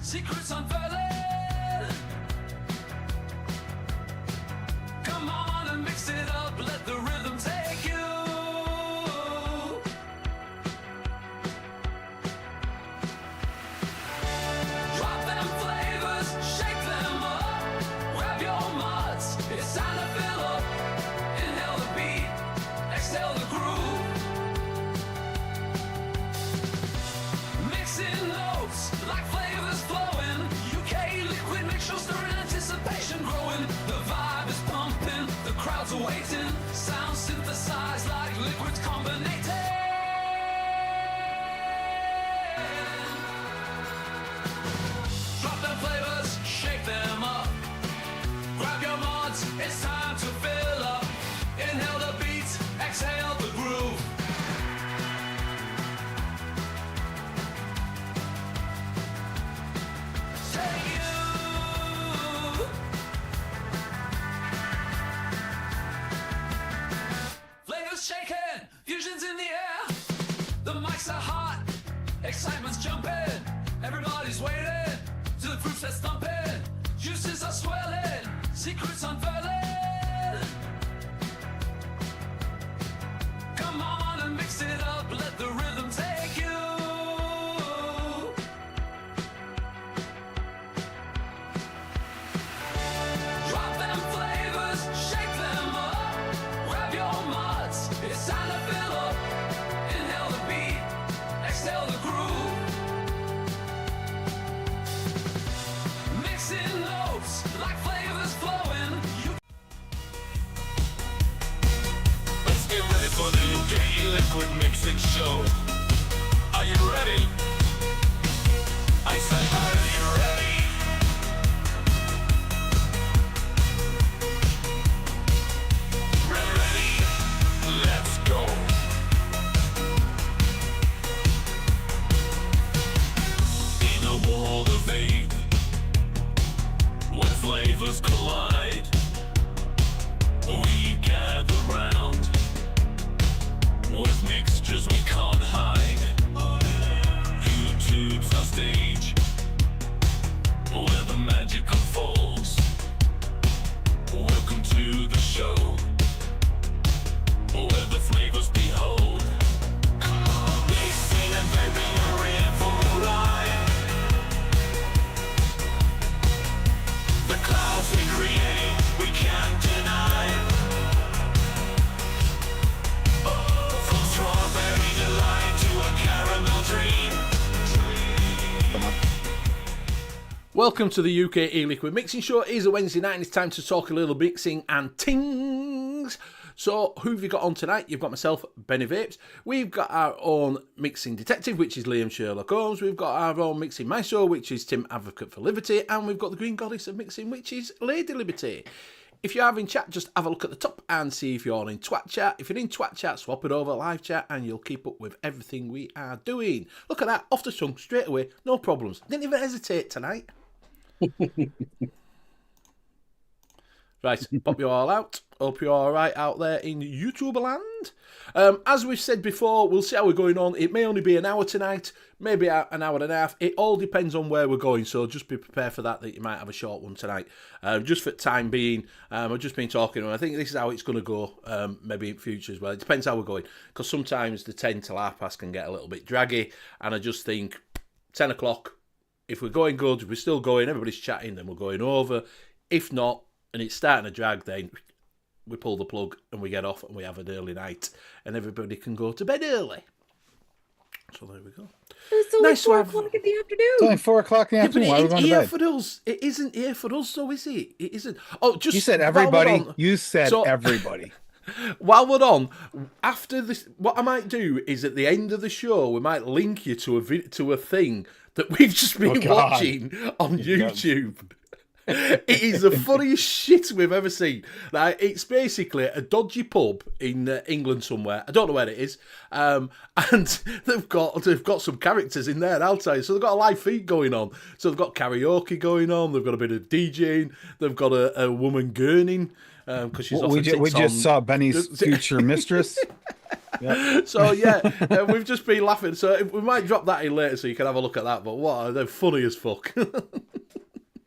secrets unfurling. Come on and mix it up, let the rhythm take you. Drop them flavors, shake them up, grab your mods, it's time to fill up. Inhale the beat, exhale the groove. Mixing notes like flavors flowing. U.K.-liquid mix show stirring anticipation growing. The vibe is pumping, the crowds are waiting. Sound synthesized like liquids combinating. Drop them flavors, shake them up. Grab your mods, it's time to fill up. Inhale the beats, exhale the groove. Take you. Flavors shaking, fusions in the air. The mics are hot, excitement's jumping. Everybody's waiting till the fruits are thumping. Juices are swelling, secrets unfurling. Come on and mix it up, let the rhythm take you. Drop them flavors, shake them up, grab your mods, it's time to fill up. Inhale the beat, exhale the groove. Mixing notes like flavors flowing. Let's get ready for the U.K.E-liquid Mixing Show. Are you ready? I said, are you ready? Ready? Let's go. In a world of vape, where flavors collide, we gather round with mixtures we can't hide. YouTube's our stage, where the magic unfolds. Welcome to the show, where the flavors behold. Mixing and vaping are in for a ride. The clouds we create, we can't deny. From strawberry delight to a caramel dream. Welcome to the U.K.E-liquid Mixing Show. It is a Wednesday night and it's time to talk a little mixing and tings. So who have you got on tonight? You've got myself, Benny Vapes. We've got our own mixing detective, which is Liam Sherlock Holmes. We've got our own mixing maestro, which is Tim Advocate for Liberty. And we've got the green goddess of mixing, which is Lady Liberty. If you're having chat, just have a look at the top and see if you're in Twat Chat. If you're in Twat Chat, swap it over live chat and you'll keep up with everything we are doing. Look at that, off the tongue, straight away, no problems. Didn't even hesitate tonight. Right, pop you all out. Hope you're all right out there in YouTube land. As we've said before, we'll see how we're going on. It may only be an hour tonight, maybe an hour and a half. It all depends on where we're going, so just be prepared for that you might have a short one tonight. Just for time being, I've just been talking, and I think this is how it's going to go, maybe in future as well. It depends how we're going, because sometimes the 10 till half past can get a little bit draggy, and I just think 10 o'clock, if we're going good, if we're still going, everybody's chatting, then we're going over. If not, and it's starting to drag, then we pull the plug and we get off and we have an early night and everybody can go to bed early. So there we go. It's only Nice 4 to have- o'clock in the afternoon. It's only 4 o'clock in the Yeah, but afternoon. Why are we it's going to here bed? for us. It isn't here for us, though, is it? It isn't. Oh, just You said while we're everybody. on- You said So- everybody. While we're on, after this, what I might do is at the end of the show, we might link you to a thing that we've just been God. watching on YouTube. It is the funniest shit we've ever seen. Like, it's basically a dodgy pub in England somewhere. I don't know where it is. And they've got some characters in there, I'll tell you. So they've got a live feed going on. So they've got karaoke going on. They've got a bit of DJing. They've got a woman gurning because she's off We just saw Benny's future mistress. Yep. So yeah, we've just been laughing. So we might drop that in later so you can have a look at that. But what, they're funny as fuck.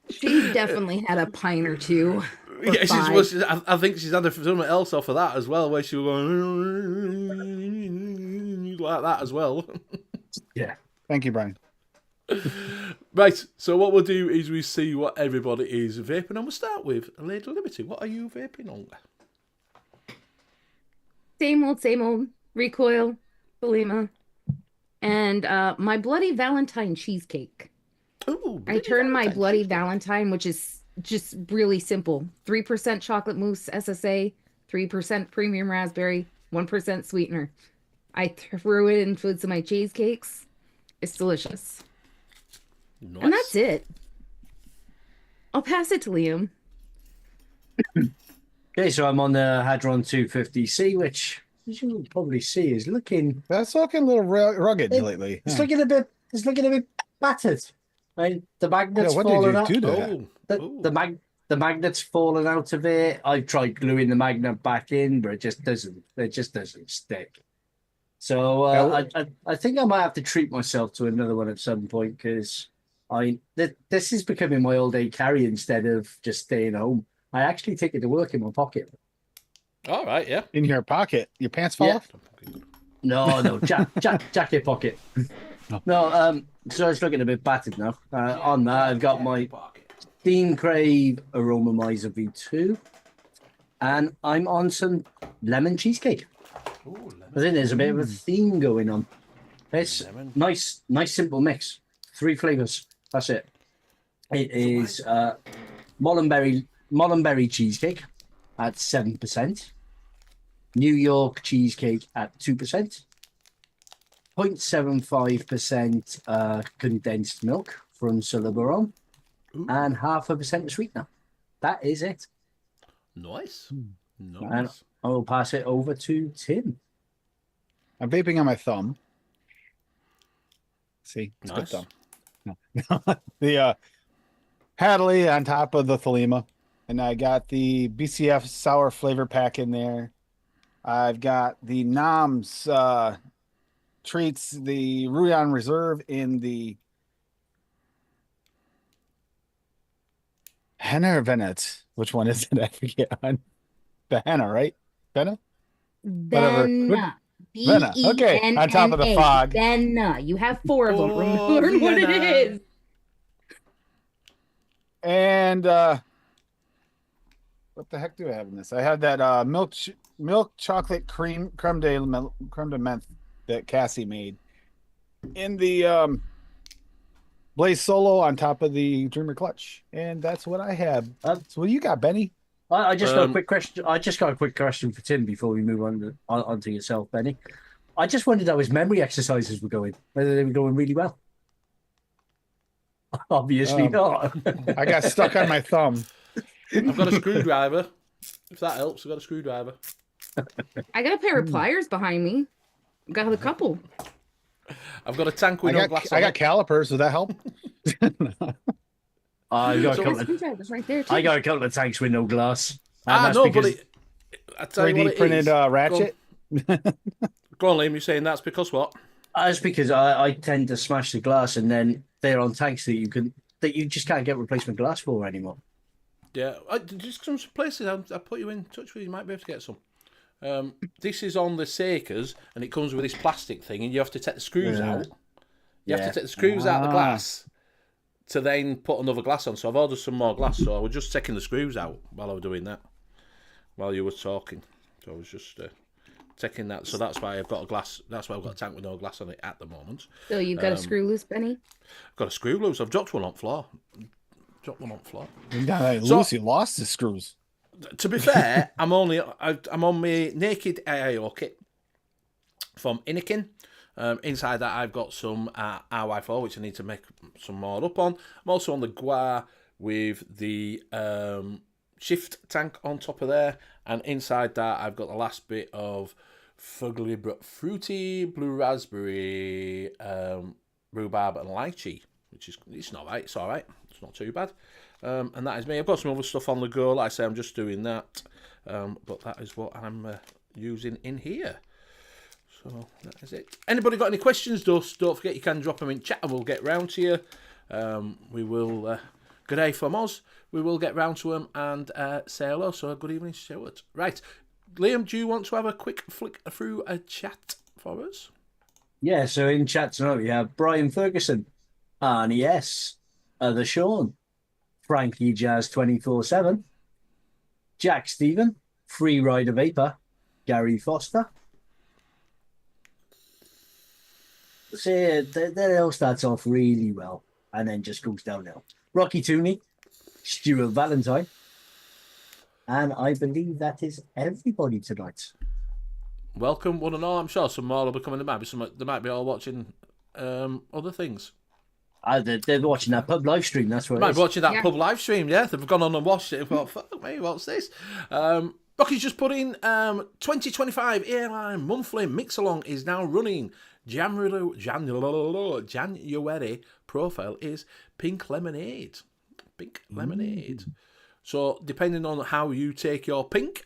She's definitely had a pint or two. Or Yeah, five. I think she's had something else off of that as well, where she was going like that as well. Yeah. Thank you, Brian. Right, so what we'll do is we see what everybody is vaping on. We'll start with Lady Liberty. What are you vaping on? Same old recoil, Belima, and my Bloody Valentine cheesecake. Ooh, I turned my Bloody Valentine, which is just really simple: 3% chocolate mousse SSA, 3% premium raspberry, 1% sweetener. I threw it in food some of my cheesecakes. It's delicious, Nice. and that's it. I'll pass it to Liam. Okay, so I'm on the Hadron 250C, which, as you can probably see, is looking That's looking a little rugged lately. it's Huh. looking a bit battered. Right, the magnet's Yeah, what falling did out. you do to that? The magnet's fallen out of it. I've tried gluing the magnet back in, but it just doesn't stick. So I think I might have to treat myself to another one at some point, because this is becoming my all-day carry instead of just staying home. I actually take it to work in my pocket. All right, yeah. In your pocket. Your pants fall Yeah. off? No, jacket pocket. No, so it's looking a bit battered now. On that, I've got my Steam Crave Aromamizer V2, and I'm on some lemon cheesecake. I think there's a bit of a theme going on. It's nice, simple mix. 3 flavors. That's it. It is Mullenberry cheesecake at 7%, New York cheesecake at 2%, 0.75% condensed milk from Cinnabon, and 0.5% of sweetener. That is it. Nice. And Nice. I will pass it over to Tim. I'm vaping on my thumb. See? It's a good Nice. thumb. No. The Hadley on top of the Thelema. And I got the BCF sour flavor pack in there. I've got the Noms treats, the Ruyan Reserve in the Henna or Venet. Which one is it? I forget. The Henna, right? Venna? Whatever. Benna. Venna. Okay, on top of the B-E-N-N-A. fog. Benna. You have 4 of them. Oh, Learn what it Vienna. is. And what the heck do I have in this? I have that milk chocolate creme de menthe that Cassie made in the Blaze Solo on top of the Dreamer Clutch, and that's what I have. So what do you got, Benny? I just got a quick question. I just got a quick question for Tim before we move on to yourself, Benny. I just wondered how his memory exercises were going, whether they were going really well. Obviously not. I got stuck on my thumb. I've got a screwdriver. If that helps, I've got a screwdriver. I got a pair of pliers behind me. Got a couple. I've got a tank with no glass on I got it. calipers. Does that help? I got a So- couple of, Screwdriver's right there, too. I got a couple of tanks with no glass. And that's No, because but I tell you what 3D it printed is. ratchet. Go on, Liam, you're saying that's because what? that's because I tend to smash the glass, and then they're on tanks that you just can't get replacement glass for anymore. Yeah, just some places I'll put you in touch with. You might be able to get some. This is on the Sakers, and it comes with this plastic thing, and you have to take the screws out. You have to take the screws out of the glass to then put another glass on. So I've ordered some more glass, so I was just taking the screws out while I was doing that, while you were talking. So I was just taking that. So that's why I've got a glass. That's why I've got a tank with no glass on it at the moment. So you've got a screw loose, Benny? I've got a screw loose. I've dropped one on the floor. Lucy lost the screws. To be fair, I'm on my naked AIO kit from Inikin. Inside that, I've got some RY4, which I need to make some more up on. I'm also on the Gua with the shift tank on top of there, and inside that I've got the last bit of fugly but fruity blue raspberry, rhubarb and lychee, which is, it's not right, it's all right, it's not too bad. And that is me. I've got some other stuff on the go. Like I say, I'm just doing that, but that is what I'm using in here. So that is it. Anybody got any questions? Don't forget you can drop them in chat and we'll get round to you. We will, good day from us. We will get round to them and say hello. So good evening, Stuart. Right, Liam, do you want to have a quick flick through a chat for us? Yeah, so in chat tonight we have Brian Ferguson, Arnie S, Other Sean, Frankie Jazz 24/7, Jack Stephen, Free Rider Vapor, Gary Foster. So yeah, that all starts off really well and then just goes downhill. Rocky Tooney, Stuart Valentine, and I believe that is everybody tonight. Welcome, one and all. I'm sure some more will be coming. They might be all watching other things. They're watching that pub live stream. That's what Might it be is. watching that pub live stream. Yeah, they've gone on and watched it. And thought, fuck me, what's this? Rocky's just put in 2025 airline monthly mix along is now running. January profile is pink lemonade. Pink lemonade. So depending on how you take your pink.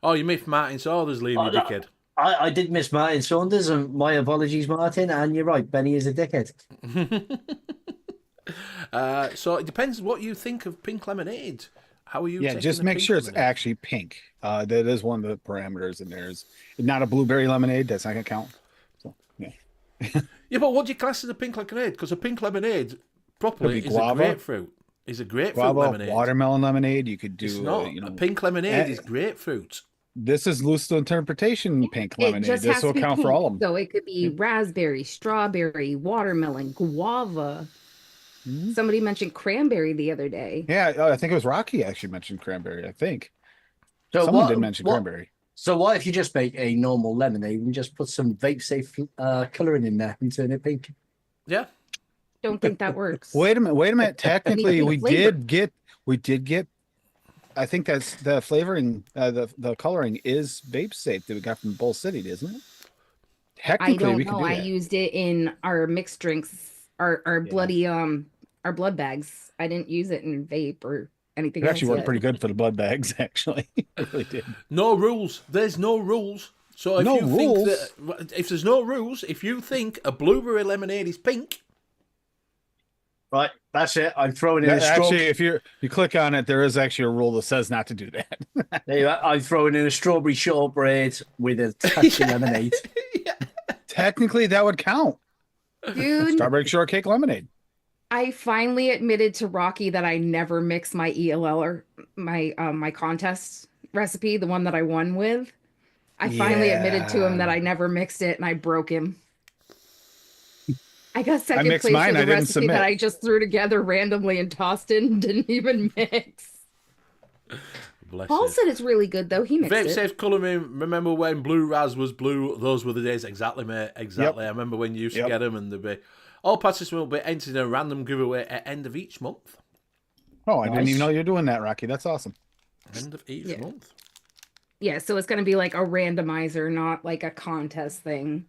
Oh, you missed Martin Saunders, Liam, you dickhead. I did miss Martin Saunders, and my apologies, Martin. And you're right, Benny is a dickhead. So it depends what you think of pink lemonade. How are you? Yeah, just make sure it's actually pink. That is one of the parameters in there. Is not a blueberry lemonade. That's not gonna count. So yeah. Yeah, but what do you class as a pink lemonade? Because a pink lemonade properly is a grapefruit. Is a grapefruit guava, lemonade. Watermelon lemonade. You could do. It's not. A pink lemonade is grapefruit. This is loose interpretation. Pink lemonade. This will count for all of them. So it could be raspberry, strawberry, watermelon, guava. Somebody mentioned cranberry the other day. Yeah, I think it was Rocky actually mentioned cranberry. I think So someone did mention cranberry. So what if you just make a normal lemonade and just put some vape safe colouring in there and turn it pink? Yeah. Don't think that works. Wait a minute. Technically, we flavor. did get. I think that's the flavoring. The coloring is vape safe that we got from Bull City, isn't it? Technically, I don't we know. can do I that. used it in our mixed drinks, our bloody our blood bags. I didn't use it in vape or anything. It actually else worked yet. pretty good for the blood bags. Actually, it really did. No rules. There's no rules. So if No you rules? think that, if there's no rules, if you think a blueberry lemonade is pink, Right, that's it. I'm throwing in a straw. Actually, if you click on it, there is actually a rule that says not to do that. There you are. I'm throwing in a strawberry shortbread with a touch of lemonade. Technically, that would count. Dude, Strawberry shortcake lemonade. I finally admitted to Rocky that I never mix my ELL or my contest recipe, the one that I won with. I finally admitted to him that I never mixed it, and I broke him. I got second mixed place mine, with I a didn't recipe submit. that I just threw together randomly and tossed in, didn't even mix. bless Paul you. said it's really good though. He mixed Vape it. safe colouring. Remember when blue raz was blue? Those were the days. Exactly, mate. Exactly. I remember when you used to get them, and they'd be all participants will be entered in a random giveaway at end of each month. Oh, I didn't even know you're doing that, Rocky. That's awesome. End of each month. Yeah, so it's gonna be like a randomizer, not like a contest thing.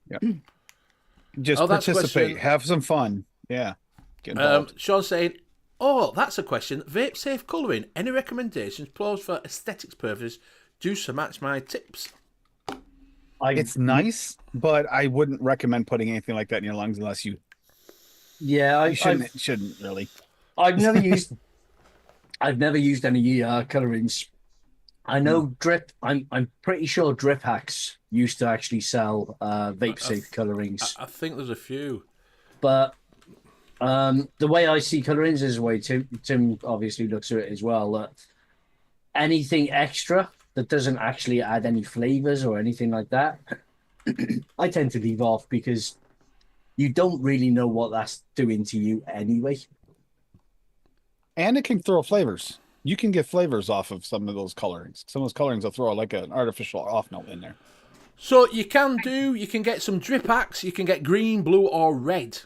Yep. Just Oh, that's a participate. question. Have some fun. Yeah. Get involved. Sean's saying, "Oh, that's a question. Vape safe colouring. Any recommendations? Pros for aesthetics purposes. Do to match my tips." It's nice, but I wouldn't recommend putting anything like that in your lungs unless you shouldn't really. I've never used any colorings. I know Drip. I'm pretty sure Drip Hacks used to actually sell vape safe colorings. I think there's a few. But the way I see colorings is the way Tim obviously looks at it as well. That anything extra that doesn't actually add any flavors or anything like that, I tend to leave off because you don't really know what that's doing to you anyway. And it can throw flavors. You can get flavors off of some of those colorings. Some of those colorings will throw like an artificial off note in there. So you can get some drip hacks. You can get green, blue, or red.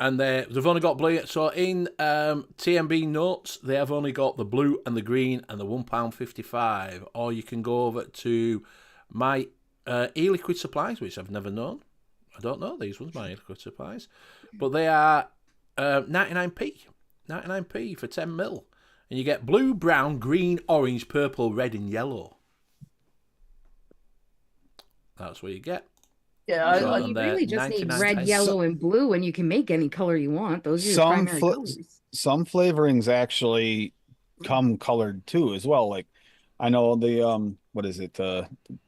And they've only got blue. So in TMB notes, they have only got the blue and the green and the £1.55. Or you can go over to my e-liquid supplies, which I've never known. I don't know these ones, my e-liquid supplies. But they are 99p. 99p for 10ml. And you get blue, brown, green, orange, purple, red and yellow. That's what you get. Yeah, Well, you really just need red, yellow, and blue, and you can make any color you want. Those are your primary colors. Some flavorings actually come colored too, as well. Like I know the what is it?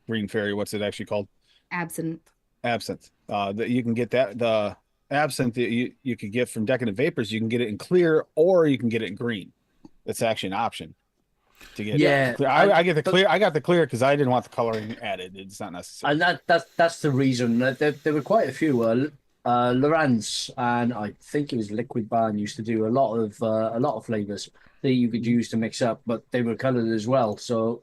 Green Fairy. What's it actually called? Absinthe. Absinthe. That you can get that the absinthe that you could get from Decadent Vapors. You can get it in clear, or you can get it in green. That's actually an option to get. Yeah, clear. I get the clear. I got the clear because I didn't want the coloring added. It's not necessary. And that's the reason. There were quite a few. Lorenz and I think it was Liquid Barn used to do a lot of flavors that you could use to mix up, but they were colored as well. So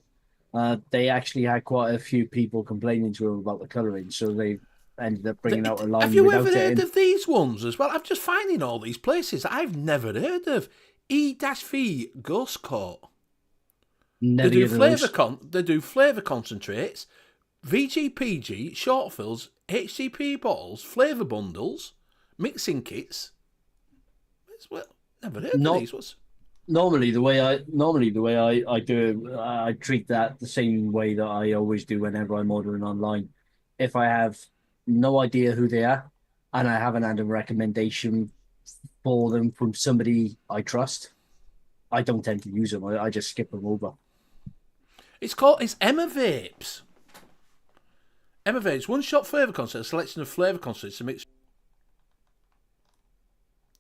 they actually had quite a few people complaining to them about the coloring. So they ended up bringing out a line. Have you ever heard of these ones as well? I'm just finding all these places I've never heard of. E-V Ghost Coat. They do flavour concentrates, VGPG, short fills, HCP bottles, flavour bundles, mixing kits. Well, never heard of these ones. Normally, the way I do it, I treat that the same way that I always do whenever I'm ordering online. If I have no idea who they are, and I haven't had a recommendation for them from somebody I trust, I don't tend to use them. I just skip them over. It's Emma Vapes. Emma Vapes, one-shot flavour concentrate, a selection of flavour concentrates to mix.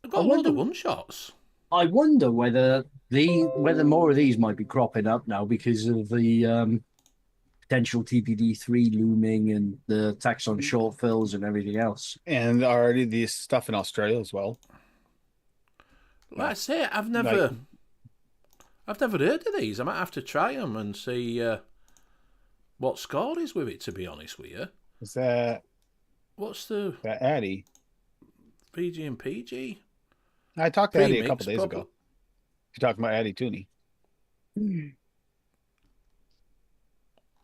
I've got a load of one-shots. I wonder whether more of these might be cropping up now because of the potential TPD3 looming and the tax on short fills and everything else. And already the stuff in Australia as well. Like I say, I've never heard of these. I might have to try them and see what score is with it, to be honest with you. Is that... What's the... That Addy? PG and PG? I talked to Addy a couple days ago. You're talking about Addy Tooney.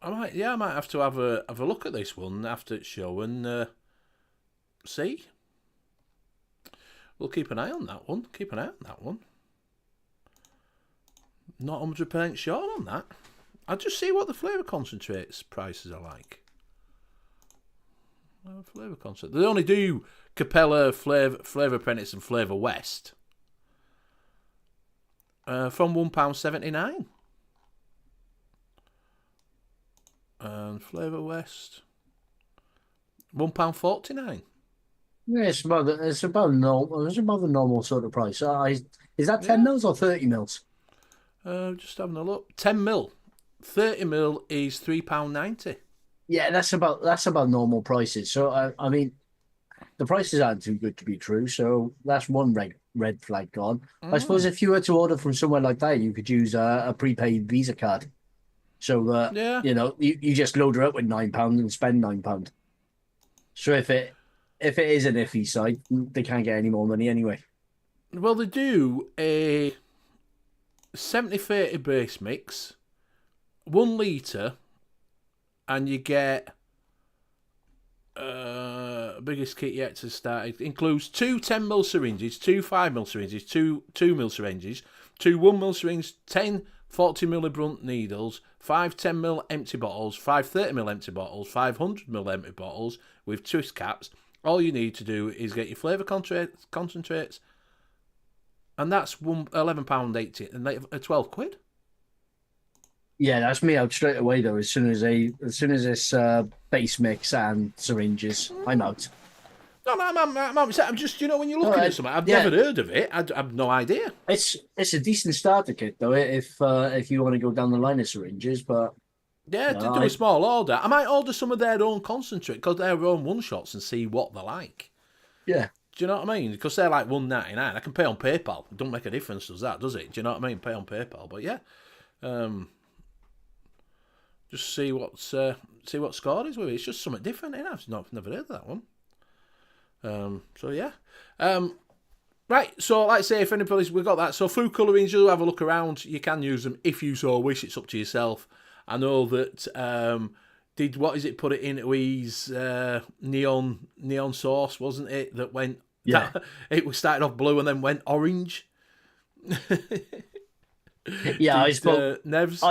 I might have to have a look at this one after its show and see. We'll keep an eye on that one. Not 100% sure on that. I'll just see what the flavour concentrates prices are like. Flavour concentrate. They only do Capella, Flavour Apprentice and Flavour West. From £1.79. And Flavour West, £1.49. Yeah, it's about the normal sort of price. Is that 10 mils or 30 mils? Just having a look. 10ml. 30ml is £3.90. Yeah, that's about normal prices. So I mean, the prices aren't too good to be true. So that's one red flag gone. I suppose if you were to order from somewhere like that, you could use a prepaid Visa card. So you know, you just load her up with £9 and spend £9. So if it is an iffy site, they can't get any more money anyway. Well, they do a 70-30 base mix, 1 litre, and you get biggest kit yet to start. It includes 2 10ml syringes, 2 5ml syringes, 2 2ml syringes, 2 1ml syringes, 10 40ml brunt needles, 5 10ml empty bottles, 5 30ml empty bottles, 500ml empty bottles with twist caps. All you need to do is get your flavour concentrates, and that's £11.80 and 12 quid. Yeah, that's me out straight away though. As soon as this base mix and syringes, I'm out. No, I'm just, you know, when you're looking at something, I've never heard of it. I've no idea. It's a decent starter kit though, if you want to go down the line of syringes, but yeah, to do a small order. I might order some of their own concentrate because they're own one shots and see what they're like. Yeah. Do you know what I mean? Because they're like $1.99. I can pay on PayPal. It don't make a difference, does it? Do you know what I mean? Pay on PayPal. But yeah, just see what score is with it. It's just something different, I've never heard of that one. So yeah. Right, so like I say, if anybody's, we've got that. So food colourings, you'll have a look around. You can use them if you so wish. It's up to yourself. I know that put it into his neon sauce, wasn't it? That went, Yeah. it was started off blue and then went orange. Yeah, I suppose. Nevs.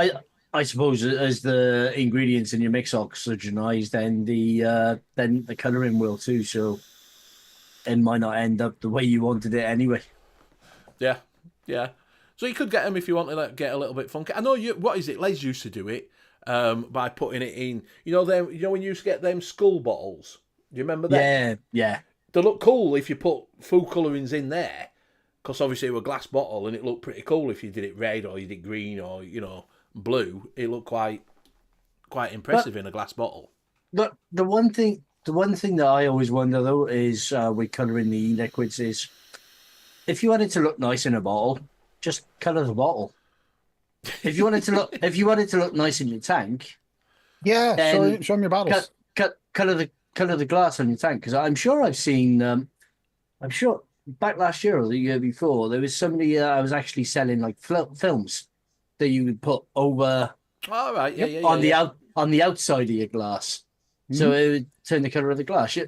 I suppose as the ingredients in your mix oxygenise, then the colouring will too. So it might not end up the way you wanted it anyway. Yeah, yeah. So you could get them if you want to get a little bit funky. I know what is it? Les used to do it by putting it in. You know them. You know when you used to get them skull bottles. Do you remember that? Yeah, yeah. They look cool if you put food colourings in there, because obviously it was a glass bottle and it looked pretty cool if you did it red or you did green or blue. It looked quite impressive in a glass bottle. The one thing that I always wonder though is with colouring the e-liquids is if you want it to look nice in a bottle, just colour the bottle. If you want it to look nice in your tank, Yeah, then show them your bottles. colour the glass on your tank, because I'm sure I've seen back last year or the year before there was somebody I was actually selling like films that you would put over All right, yeah, on the outside of your glass, so it would turn the color of the glass.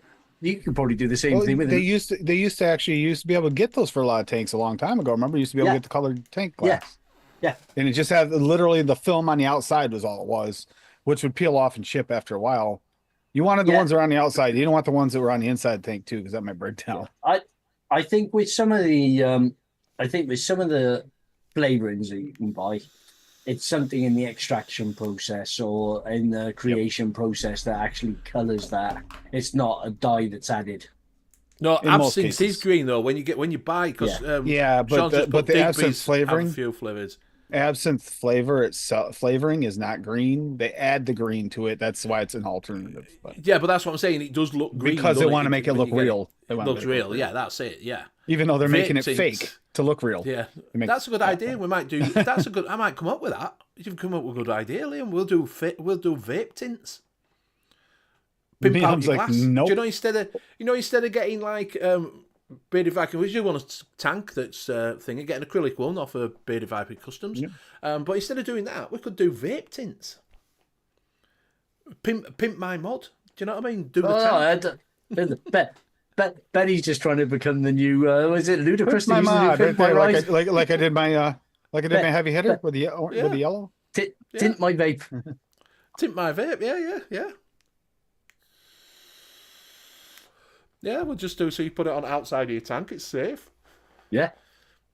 You could probably do the same thing with they it. used to be able to get those for a lot of tanks a long time ago. Remember, you used to be able to get the colored tank glass. Yeah. And it just had literally the film on the outside was all it was, which would peel off and chip after a while. You wanted the ones that were on the outside. You didn't want the ones that were on the inside tank too, because that might break down. I think with some of the flavorings that you can buy, it's something in the extraction process or in the creation process that actually colors that. It's not a dye that's added. No, In most absinthe cases. is green though. When you buy, because but the absinthe flavoring, a few flavors. absinthe flavoring is not green. They add the green to it. That's why it's an alternative. But Yeah, but that's what I'm saying. It does look green because they doesn't want to make it when look you get real. They It want to looks make it real. look Yeah, that's it. Yeah. Even though they're making it Vape fake tints. to look real. Yeah, make- that's a good idea. We might do. That's a good. I might come up with that. You've come up with a good idea, Liam. We'll do vape tints. Pimp out Liam's your like, glass. nope. Do you know instead of getting like bearded viking, which you want a tank that's thing, get an acrylic one off of bearded viking customs. But instead of doing that, we could do vape tints. Pimp my mod. Do you know what I mean? Do the tank. Benny's just trying to become the new. Was it ludicrous? My to use the new mod, Pimp right My there, Ride? like I did my heavy hitter with the with the yellow. Tint my vape. Tint my vape. Yeah. Yeah, we'll just do so. You put it on outside of your tank. It's safe. Yeah.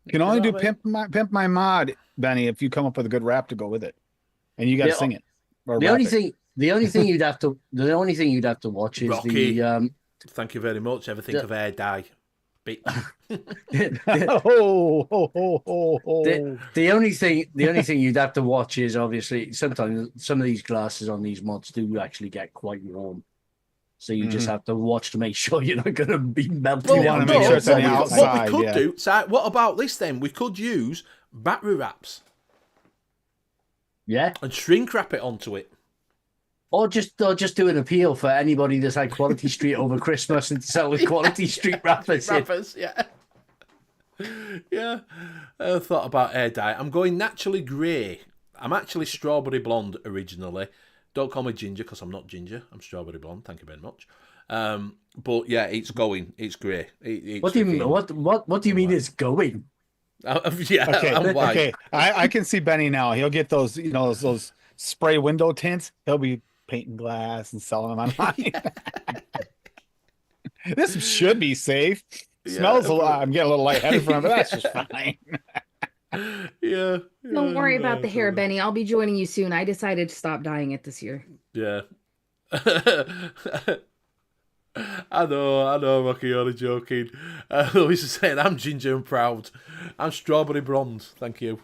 You can only know do what I pimp my mod, Benny, if you come up with a good rap to go with it, and you got to sing it. Or The rap only it. thing you'd have to watch is Rocky. the Thank you very much. Ever think of air dye? Bitch. the only thing you'd have to watch is obviously sometimes some of these glasses on these mods do actually get quite warm. So you just have to watch to make sure you're not going to be melting. You wanna make sure it's on the outside, What we could yeah. do, so what about this then? We could use battery wraps Yeah. and shrink wrap it onto it. Or just do an appeal for anybody that's had Quality Street over Christmas and sell with Quality Street wrappers. Wrappers, yeah. Yeah. I thought about air dye. I'm going naturally grey. I'm actually strawberry blonde originally. Don't call me ginger because I'm not ginger. I'm strawberry blonde. Thank you very much. But yeah, it's grey. What do you mean? What do you mean it's going? Yeah, Okay, I'm white. okay. I can see Benny now. He'll get those, those spray window tints. He'll be painting glass and selling them online. This should be safe. Smells a lot. I'm getting a little lightheaded from it, but that's just fine. Yeah. Don't worry about the hair, Benny. I'll be joining you soon. I decided to stop dyeing it this year. Yeah. I know, Rocky, you're only joking. Louise is saying, I'm ginger and proud. I'm strawberry blonde, thank you.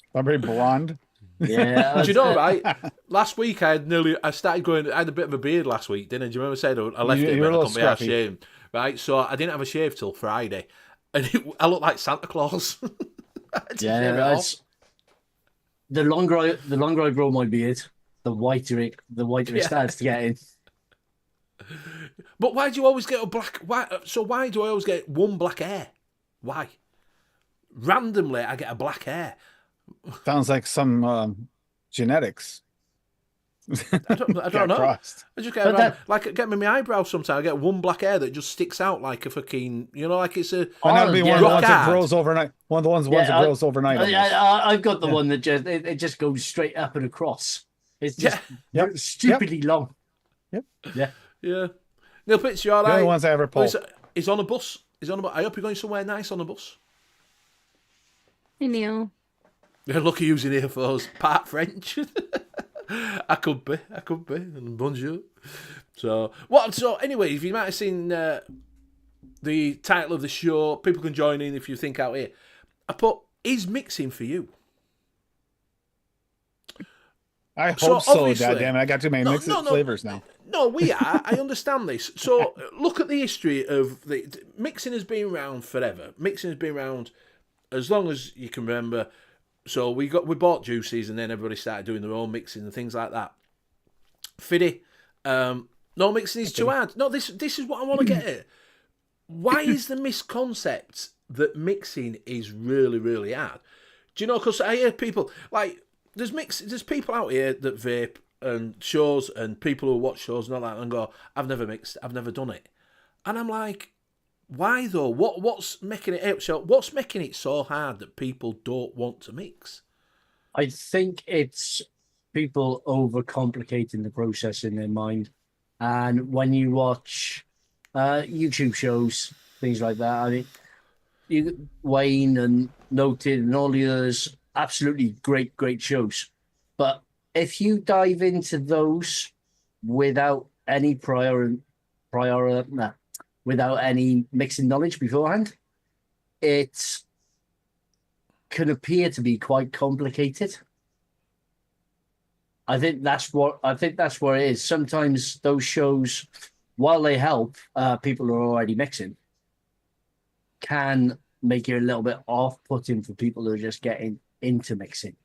Strawberry blonde. Yeah. Do you know, right? Last week I had a bit of a beard last week, didn't I? Do you remember I said I left You it were when a I little couldn't be out scruffy. shaved, right? So I didn't have a shave till Friday. And I looked like Santa Claus. I had to shave it off. That's the longer I grow my beard, the whiter it starts to get in. But why do you always get a black? Why do I always get one black hair? Why? Randomly, I get a black hair. Sounds like some genetics. I don't Got know. crossed. I just get But that- like get me my eyebrows sometimes. I get one black hair that just sticks out like a fucking, like it's a. And that'd be one of the rock ones that hard. grows overnight. One of the ones that grows overnight. almost. I've got the one that just it just goes straight up and across. It's just Yep. stupidly long. Yep. Yeah. Yeah. Neil Pitts, you all The right? only ones I ever pull. He's on a bus. I hope you're going somewhere nice on a bus. Hey, Neil. Yeah, lucky using earphones. Part French. I could be. And bonjour. So anyway, if you might have seen the title of the show, people can join in if you think out here. I put, is mixing for you? I So hope so, obviously- goddammit. I got too many mixed flavors now. No, we are. I understand this. So look at the history of mixing has been around forever. Mixing has been around as long as you can remember. So we bought juices, and then everybody started doing their own mixing and things like that. Fiddy, no mixing is too hard. No, this is what I want to get at. Why is the misconcept that mixing is really, really hard? Do you know? Because I hear people like there's people out here that vape and shows and people who watch shows and all that and go, I've never mixed, I've never done it, and I'm like, why though? What's making it so? What's making it so hard that people don't want to mix? I think it's people overcomplicating the process in their mind. And when you watch YouTube shows, things like that, I mean, Wayne and Noted and all the others, absolutely great shows. But if you dive into those without any without any mixing knowledge beforehand, it can appear to be quite complicated. I think that's what it is. Sometimes those shows, while they help people who are already mixing, can make it a little bit off-putting for people who are just getting into mixing.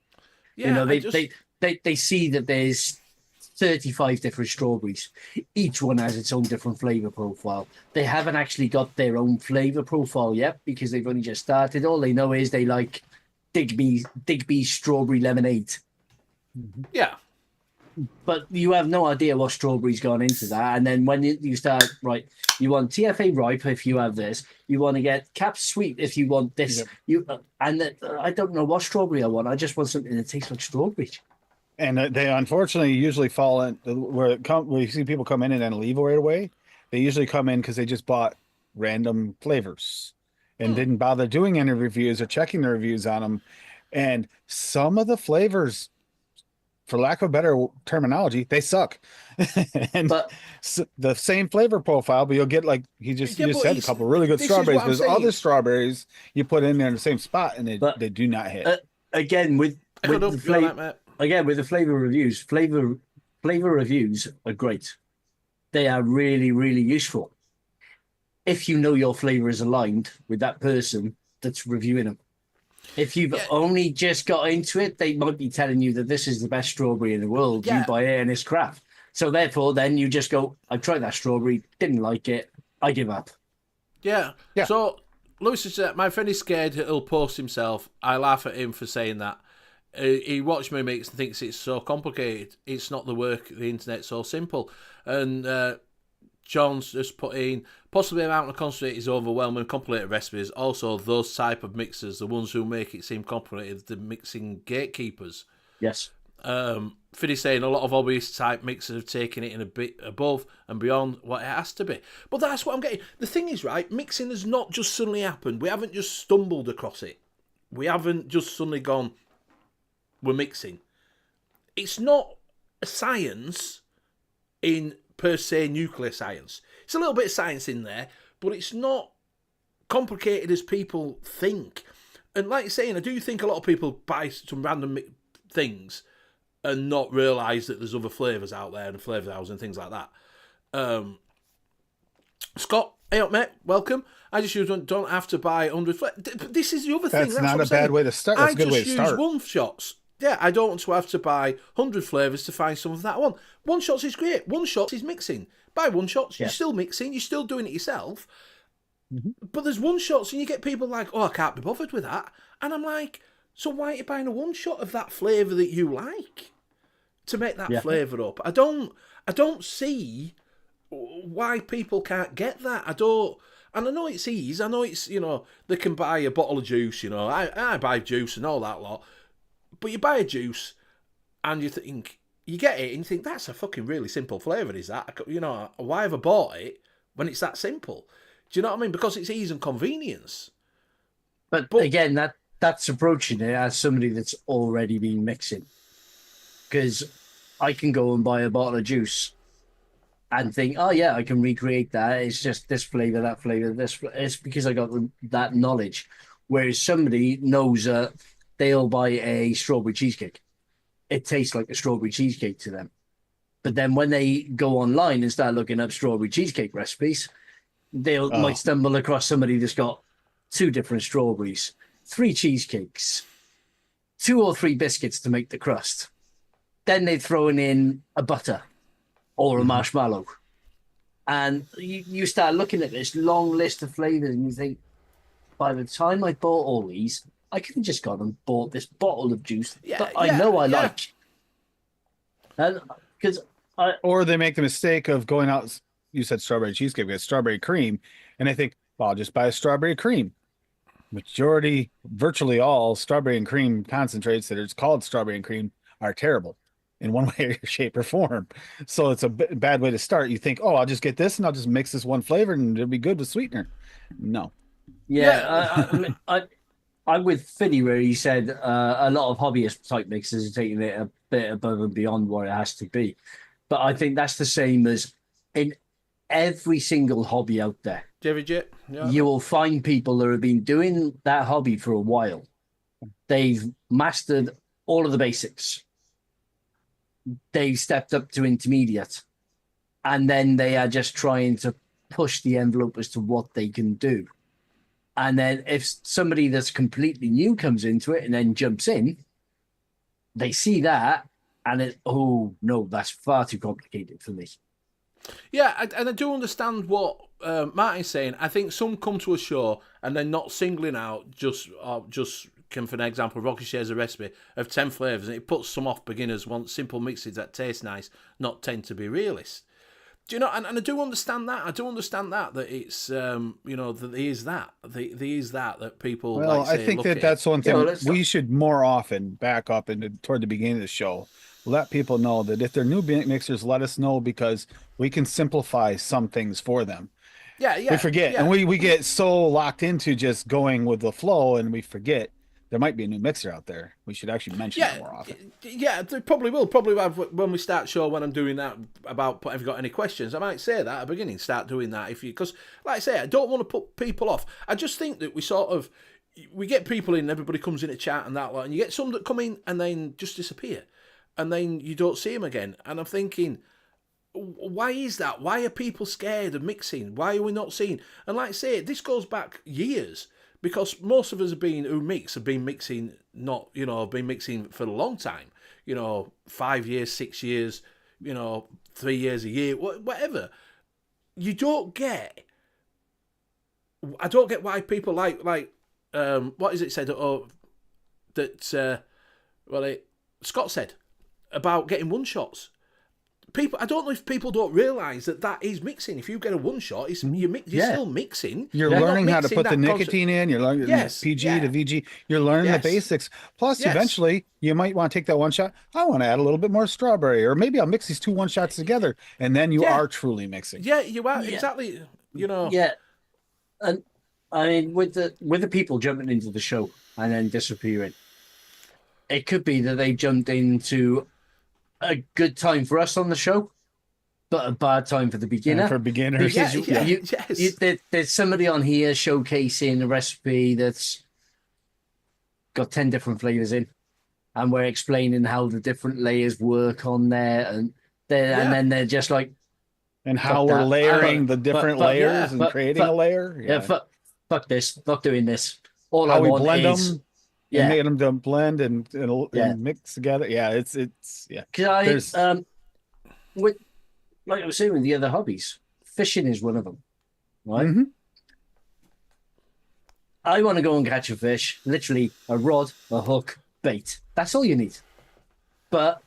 Yeah, They see that there's 35 different strawberries. Each one has its own different flavor profile. They haven't actually got their own flavor profile yet because they've only just started. All they know is they like Digby strawberry lemonade. Yeah. But you have no idea what strawberry's gone into that. And then when you start, right, you want TFA ripe if you have this. You want to get cap sweet if you want this. Yep. I don't know what strawberry I want. I just want something that tastes like strawberry. And they unfortunately usually fall in where you see people come in and then leave right away. They usually come in because they just bought random flavors and didn't bother doing any reviews or checking the reviews on them. And some of the flavors, for lack of better terminology, they suck. But the same flavor profile, but you'll get like you just said a couple really good strawberries. There's other strawberries you put in there in the same spot and they do not hit. Again with the flavor reviews, flavor reviews are great. They are really, really useful. If you know your flavor is aligned with that person that's reviewing them. If you've only just got into it, they might be telling you that this is the best strawberry in the world. You buy it and it's crap. So therefore, then you just go, I tried that strawberry, didn't like it, I give up. Yeah. So Lewis said, my friend is scared he'll post himself. I laugh at him for saying that. He watched me mix and thinks it's so complicated. It's not the work. The internet's so simple. And John's just put in, possibly the amount of concentrate is overwhelming, complicated recipes. Also, those type of mixers, the ones who make it seem complicated, the mixing gatekeepers. Yes. Fiddy's saying a lot of hobbyist type mixers have taken it in a bit above and beyond what it has to be. But that's what I'm getting. The thing is, right, mixing has not just suddenly happened. We haven't just stumbled across it. We haven't just suddenly gone, we're mixing. It's not a science in per se nuclear science. It's a little bit of science in there, but it's not complicated as people think. And like you're saying, I do think a lot of people buy some random things and not realise that there's other flavours out there and flavour houses and things like that. Scott, hey up mate, welcome. I just don't have to buy 100 This is the other thing. That's not a bad way to start. That's a good way to start. I just use one shots. Yeah, I don't want to have to buy 100 flavours to find some of that one. One shots is great. One shots is mixing. Buy one shots. Yeah. You're still mixing. You're still doing it yourself. Mhm. But there's one shots, and you get people like, oh, I can't be bothered with that. And I'm like, so why are you buying a one shot of that flavour that you like to make that flavour up? I don't see why people can't get that. And I know it's easy. I know it's, they can buy a bottle of juice, I buy juice and all that lot. But you buy a juice and you think, you get it and you think, that's a fucking really simple flavour, is that? Why have I bought it when it's that simple? Do you know what I mean? Because it's ease and convenience. But again, that's approaching it as somebody that's already been mixing. Because I can go and buy a bottle of juice and think, oh yeah, I can recreate that. It's just this flavour, that flavour, it's because I got that knowledge. Whereas somebody knows they'll buy a strawberry cheesecake. It tastes like a strawberry cheesecake to them. But then when they go online and start looking up strawberry cheesecake recipes, they might stumble across somebody that's got 2 different strawberries, 3 cheesecakes, 2 or 3 biscuits to make the crust. Then they've thrown in a butter or a marshmallow. And you start looking at this long list of flavors and you think, by the time I bought all these, I could have just gone and bought this bottle of juice that I know I like. And or they make the mistake of going out. You said strawberry cheesecake, we had strawberry cream, and I think, well, I'll just buy a strawberry cream. Virtually all strawberry and cream concentrates that are called strawberry and cream are terrible in one way, shape, or form. So it's a bad way to start. You think, oh, I'll just get this and I'll just mix this one flavor and it'll be good with sweetener. No. Yeah, I'm with Finney where he said a lot of hobbyist type mixers are taking it a bit above and beyond what it has to be. But I think that's the same as in every single hobby out there. You will find people that have been doing that hobby for a while. They've mastered all of the basics. They've stepped up to intermediate. And then they are just trying to push the envelope as to what they can do. And then if somebody that's completely new comes into it and then jumps in, they see that and oh, no, that's far too complicated for me. Yeah, and I do understand what Martin's saying. I think some come to a show and they're not singling out just for an example, Rocky shares a recipe of 10 flavours and it puts some off beginners want simple mixes that taste nice, not tend to be realist. Do you know? And I do understand that. I do understand that it's that there is that people. Well, like say, I think that's one thing we should more often back up and toward the beginning of the show. Let people know that if they're new mixers, let us know because we can simplify some things for them. Yeah. We forget, and we get so locked into just going with the flow, and we forget there might be a new mixer out there. We should actually mention that more often. Yeah, they probably will. Probably have, when we start show, when I'm doing that about have you got any questions, I might say that at the beginning. Start doing that because, like I say, I don't want to put people off. I just think that we get people in, everybody comes in a chat and that lot, and you get some that come in and then just disappear, and then you don't see them again. And I'm thinking, why is that? Why are people scared of mixing? Why are we not seeing? And like I say, this goes back years. Because most of us have been mixing, have been mixing for a long time. 5 years, 6 years, 3 years a year, whatever. I don't get why people like what is it said? Scott said about getting one shots. I don't know if people don't realise that is mixing. If you get a one shot, you're still mixing. You're learning how to put the nicotine in. You're learning PG to VG. You're learning the basics. Plus, eventually, you might want to take that one shot. I want to add a little bit more strawberry, or maybe I'll mix these 2 1-shots together, and then you are truly mixing. Yeah, you are exactly. Yeah, and I mean, with the people jumping into the show and then disappearing, it could be that they jumped into a good time for us on the show, but a bad time for the beginner. For beginners. Because there's somebody on here showcasing a recipe that's got 10 different flavors in, and we're explaining how the different layers work on there, and then they're just like, and how we're layering the different layers and creating a layer. Yeah, fuck this, not doing this. All how I we want blend is, them. Yeah, and making them blend and mix together. Yeah, it's Because with like I was saying with the other hobbies, fishing is one of them, right? Mm-hmm. I want to go and catch a fish, literally a rod, a hook, bait. That's all you need. But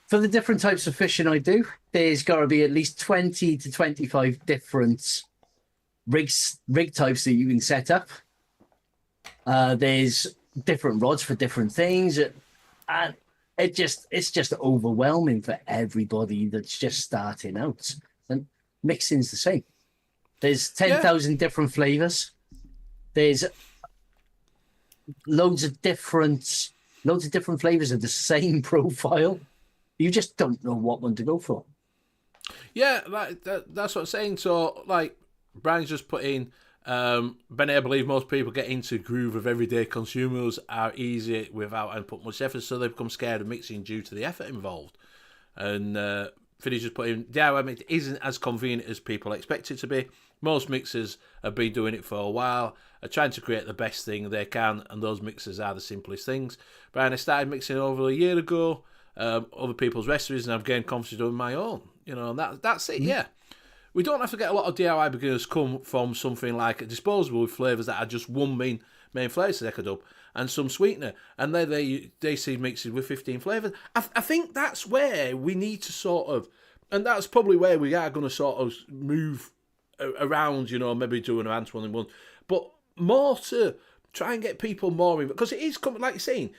for the different types of fishing I do, there's got to be at least 20 to 25 different rig types that you can set up. There's different rods for different things. And it's just overwhelming for everybody that's just starting out. And mixing's the same. There's 10,000 different flavors. There's loads of different flavors of the same profile. You just don't know what one to go for. Yeah, that's what I'm saying. So, like, Brian's just put in, Ben, I believe most people get into groove of everyday consumers are easy without and put much effort, so they become scared of mixing due to the effort involved. And Finney just put in, DIY mix isn't as convenient as people expect it to be. Most mixers have been doing it for a while, are trying to create the best thing they can, and those mixers are the simplest things. Brian, I started mixing over a year ago, other people's recipes, and I've gained confidence doing my own. You know, and that's it, yeah. We don't have to get a lot of DIY beginners come from something like a disposable with flavours that are just one main flavour second up and some sweetener, and they see mixes with 15 flavours. I think that's where we need to sort of, and that's probably where we are going to sort of move around, you know, maybe do an advanced one in one, but more to try and get people more in, because it is coming, like you're saying,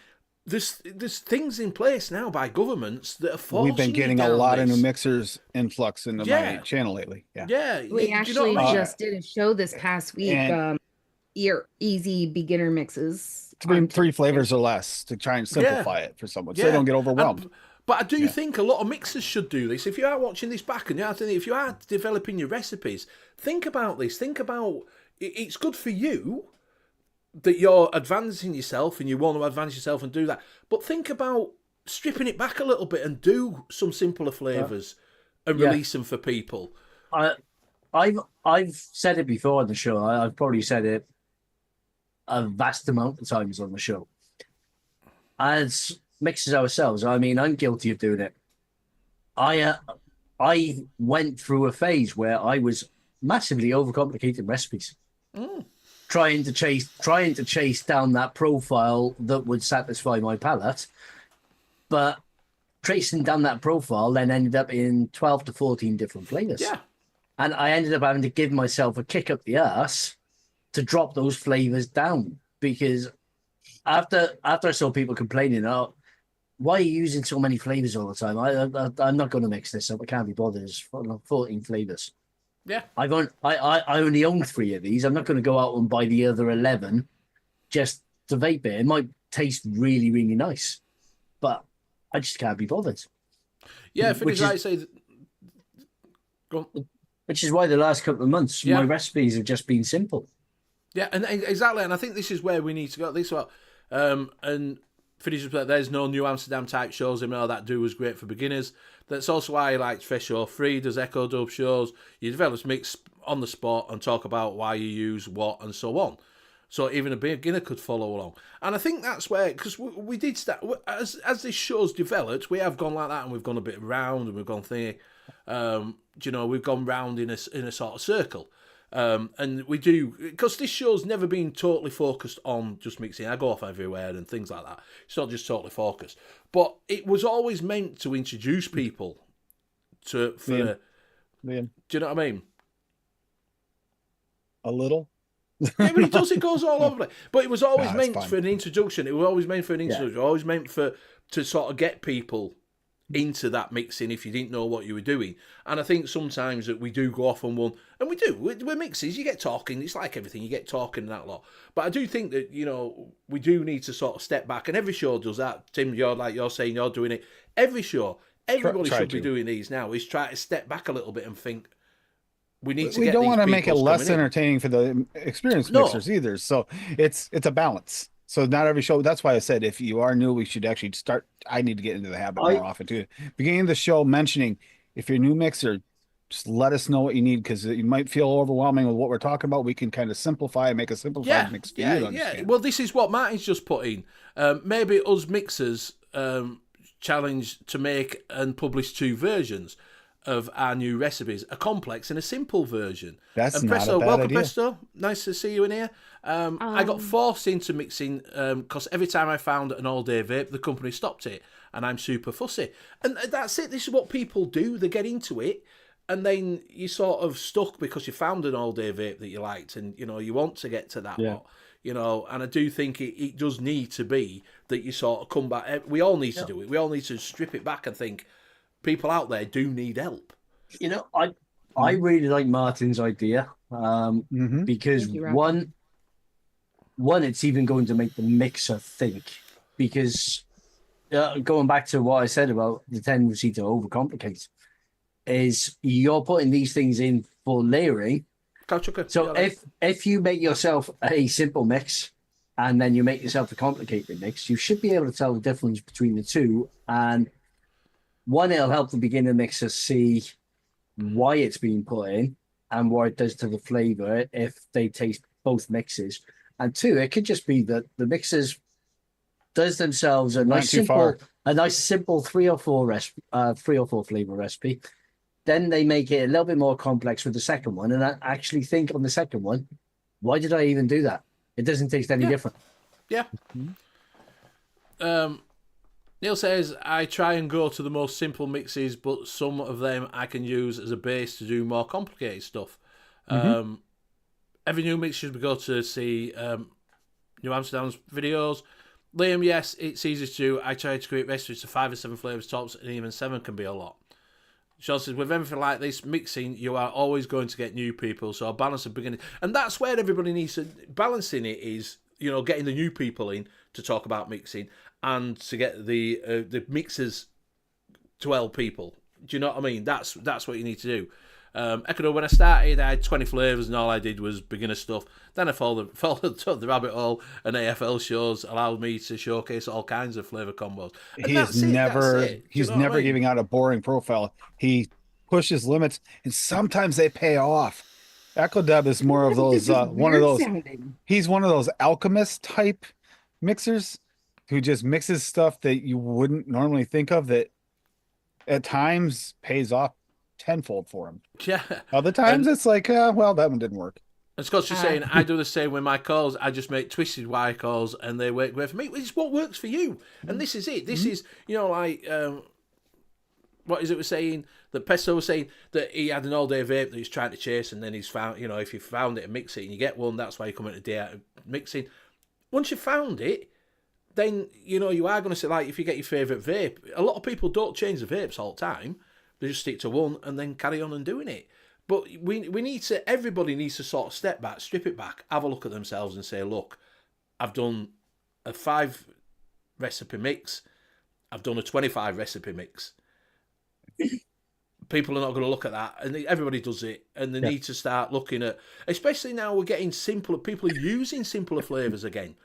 there's things in place now by governments that are forcing. We've been getting a lot of new mixers influx into my channel lately. Yeah. We actually just did a show this past week. Easy beginner mixes. Three flavors or less to try and simplify it for someone, so they don't get overwhelmed. But I do think a lot of mixers should do this. If you are watching this back and if you are developing your recipes, think about this. Think about it's good for you that you're advancing yourself and you want to advance yourself and do that. But think about stripping it back a little bit and do some simpler flavours and release them for people. I've said it before on the show. I've probably said it a vast amount of times on the show. As mixers ourselves, I mean, I'm guilty of doing it. I went through a phase where I was massively overcomplicating recipes. Trying to chase down that profile that would satisfy my palate, but tracing down that profile then ended up in 12 to 14 different flavors. Yeah, and I ended up having to give myself a kick up the arse to drop those flavors down, because after I saw people complaining, "Oh, why are you using so many flavors all the time? I'm not going to mix this up. I can't be bothered. It's 14 flavors." Yeah, I only own 3 of these. I'm not going to go out and buy the other 11 just to vape it. It might taste really, really nice, but I just can't be bothered. Yeah, which is why the last couple of months my recipes have just been simple. Yeah, and exactly, and I think this is where we need to go. This what, and finish up. There's no new Amsterdam type shows. That do was great for beginners. That's also why I liked Fresh Show 3. Does Echo Dub shows. You develop mix on the spot and talk about why you use what and so on. So even a beginner could follow along. And I think that's where, because we did start, as this show's developed, we have gone like that and we've gone a bit round and we've gone thingy. We've gone round in a sort of circle. And we do, because this show's never been totally focused on just mixing. I go off everywhere and things like that. It's not just totally focused. But it was always meant to introduce people to, do you know what I mean? A little. Yeah, but it goes all over it. But it was always meant for an introduction. It was always meant for an introduction. It was always meant to sort of get people into that mixing if you didn't know what you were doing. And I think sometimes that we do go off on one, and we do. We're mixers, you get talking. It's like everything, you get talking and that lot. But I do think that, we do need to sort of step back, and every show does that. Tim, you're saying you're doing it. Every show, everybody should be doing these now, is try to step back a little bit and think, we don't want to make it less entertaining for the experienced mixers either. So it's a balance. So not every show. That's why I said if you are new, we should actually start. I need to get into the habit more often too. Beginning of the show, mentioning if you're a new mixer, just let us know what you need, because you might feel overwhelming with what we're talking about. We can kind of simplify and make a simplified mix for you to understand. Well, this is what Martin's just put in. Maybe us mixers challenge to make and publish 2 versions. of our new recipes, a complex and a simple version. That's and not Presto, a bad welcome idea. Presto. Nice to see you in here. I got forced into mixing because every time I found an all-day vape, the company stopped it, and I'm super fussy. And that's it. This is what people do. They get into it, and then you sort of stuck because you found an all-day vape that you liked, and you want to get to that lot. And I do think it does need to be that you sort of come back. We all need to do it. We all need to strip it back and think people out there do need help. I really like Martin's idea because Thank you, Rob. one, it's even going to make the mixer think, because going back to what I said about the tendency to overcomplicate, is you're putting these things in for layering. So if you make yourself a simple mix and then you make yourself a complicated mix, you should be able to tell the difference between the two. And one, it'll help the beginner mixer see why it's being put in and what it does to the flavor if they taste both mixes. And two, it could just be that the mixers does themselves a nice simple 3 or 4 flavor recipe. Then they make it a little bit more complex with the second one, and I actually think on the second one, why did I even do that? It doesn't taste any different. Yeah. Neil says, I try and go to the most simple mixes, but some of them I can use as a base to do more complicated stuff. Every new mixture we go to see New Amsterdam's videos. Liam, yes, it's easy to do. I try to create recipes to 5 or 7 flavours tops, and even 7 can be a lot. Sean says, with everything like this, mixing, you are always going to get new people, so a balance of beginning. And that's where everybody needs to, balancing it is, getting the new people in to talk about mixing and to get the mixers to help people. Do you know what I mean? That's what you need to do. Ecuador, when I started, I had 20 flavours and all I did was beginner stuff. Then I followed the rabbit hole, and AFL shows allowed me to showcase all kinds of flavour combos. And He's never giving out a boring profile. He pushes limits, and sometimes they pay off. Echo is more of those he's one of those alchemist type mixers who just mixes stuff that you wouldn't normally think of, that at times pays off tenfold for him. Yeah. Other times it's like, well, that one didn't work. And Scott's just saying, I do the same with my calls. I just make twisted wire calls and they work great for me. It's what works for you. And this is it. This is, what is it we're saying? That Pesto was saying that he had an all-day vape that he's trying to chase, and then he's found, if you found it and mix it and you get one, that's why you come in a day out of mixing. Once you found it, then, you are going to say, like, if you get your favourite vape, a lot of people don't change the vapes all the time. They just stick to one and then carry on and doing it. But everybody needs to sort of step back, strip it back, have a look at themselves and say, look, I've done a 5 recipe mix. I've done a 25 recipe mix. People are not going to look at that, and everybody does it, and they need to start looking at, especially now we're getting simpler, people are using simpler flavours again.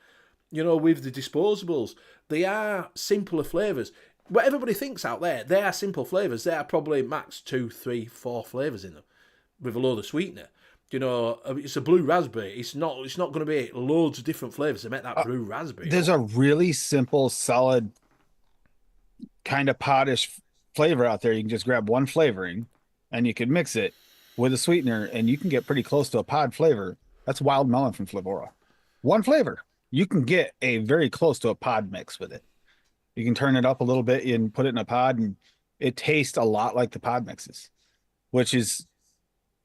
With the disposables, they are simpler flavours. What everybody thinks out there, they are simple flavours. They are probably max 2, 3, 4 flavours in them with a load of sweetener. It's a blue raspberry. It's not going to be loads of different flavours to make that blue raspberry. There's a really simple, solid, kind of poddish flavor out there. You can just grab one flavoring and you can mix it with a sweetener and you can get pretty close to a pod flavor. That's wild melon from Flavora. One flavor. You can get a very close to a pod mix with it. You can turn it up a little bit and put it in a pod, and it tastes a lot like the pod mixes,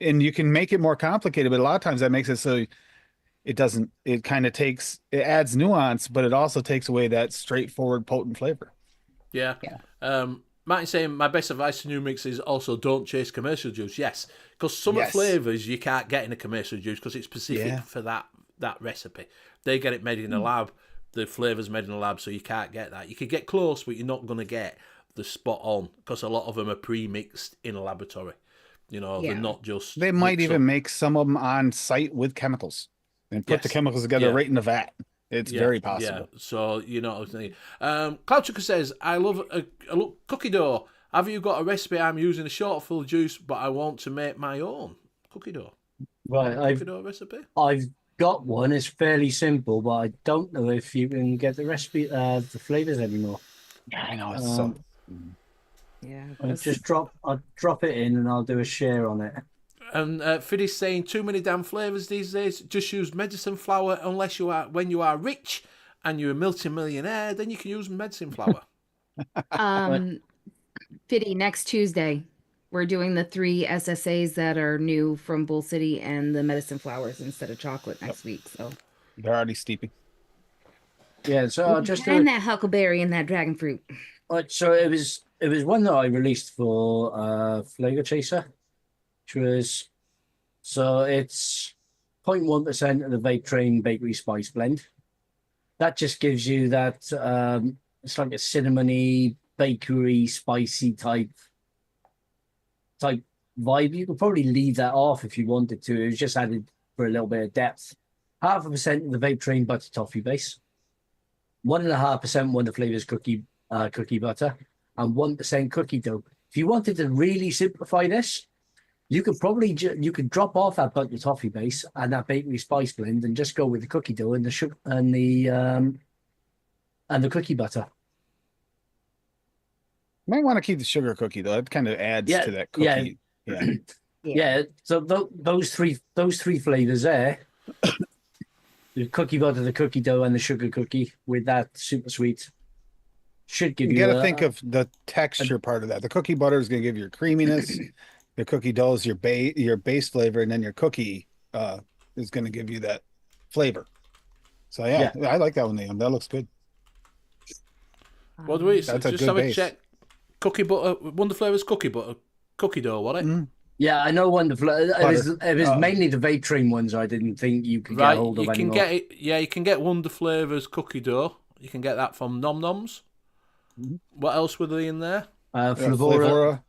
and you can make it more complicated, but a lot of times that makes it so it adds nuance, but it also takes away that straightforward, potent flavor. Yeah. Martin's saying, my best advice to new mixes also don't chase commercial juice. Yes, because some of the flavours you can't get in a commercial juice because it's specific for that recipe. They get it made in a lab. The flavour's made in a lab, so you can't get that. You could get close, but you're not going to get the spot on because a lot of them are pre-mixed in a laboratory. They're not just... They might even make some of them on site with chemicals and put the chemicals together right in the vat. It's very possible. Yeah, so what I'm saying. Cloud Chucker says, I love a cookie dough. Have you got a recipe? I'm using a short full juice, but I want to make my own cookie dough. Right, cookie dough recipe? I've got one. It's fairly simple, but I don't know if you can get the recipe, the flavors anymore. I know it's Yeah. I'll drop it in and I'll do a share on it. And Fiddy's saying too many damn flavours these days. Just use medicine flower unless when you are rich and you're a multimillionaire, then you can use medicine flower. Fitty, next Tuesday, we're doing the 3 SSAs that are new from Bull City and the medicine flowers instead of chocolate next week. So They're already steeping. Yeah, so I'll just and that huckleberry and that dragon fruit. so it was one that I released for Flavour Chaser, which was it's 0.1% of the Vape Train Bakery Spice Blend. That just gives you that it's like a cinnamony, bakery, spicy type vibe. You could probably leave that off if you wanted to. It was just added for a little bit of depth. 0.5% of the Vape Train butter toffee base. 1.5% Wonder Flavors cookie butter, and 1% cookie dough. If you wanted to really simplify this, you could probably you could drop off that butter toffee base and that bakery spice blend and just go with the cookie dough and the sugar and the cookie butter. You might want to keep the sugar cookie though. It kind of adds to that cookie. Yeah. So those three flavors there. The cookie butter, the cookie dough, and the sugar cookie with that super sweet should give you. You got to think of the texture part of that. The cookie butter is going to give you your creaminess. The cookie dough is your base flavor, and then your cookie is going to give you that flavor. So yeah, I like that one, Liam. That looks good. What do we? That's just a have good a base. check. Cookie butter, Wonder Flavors cookie butter, cookie dough, what it? Mm. Yeah, I know wonderful. It was mainly the Vape Train ones I didn't think you could get hold of you can anymore. get it. Yeah, you can get Wonder Flavors cookie dough. You can get that from Nom Noms. What else were they in there? Flavora.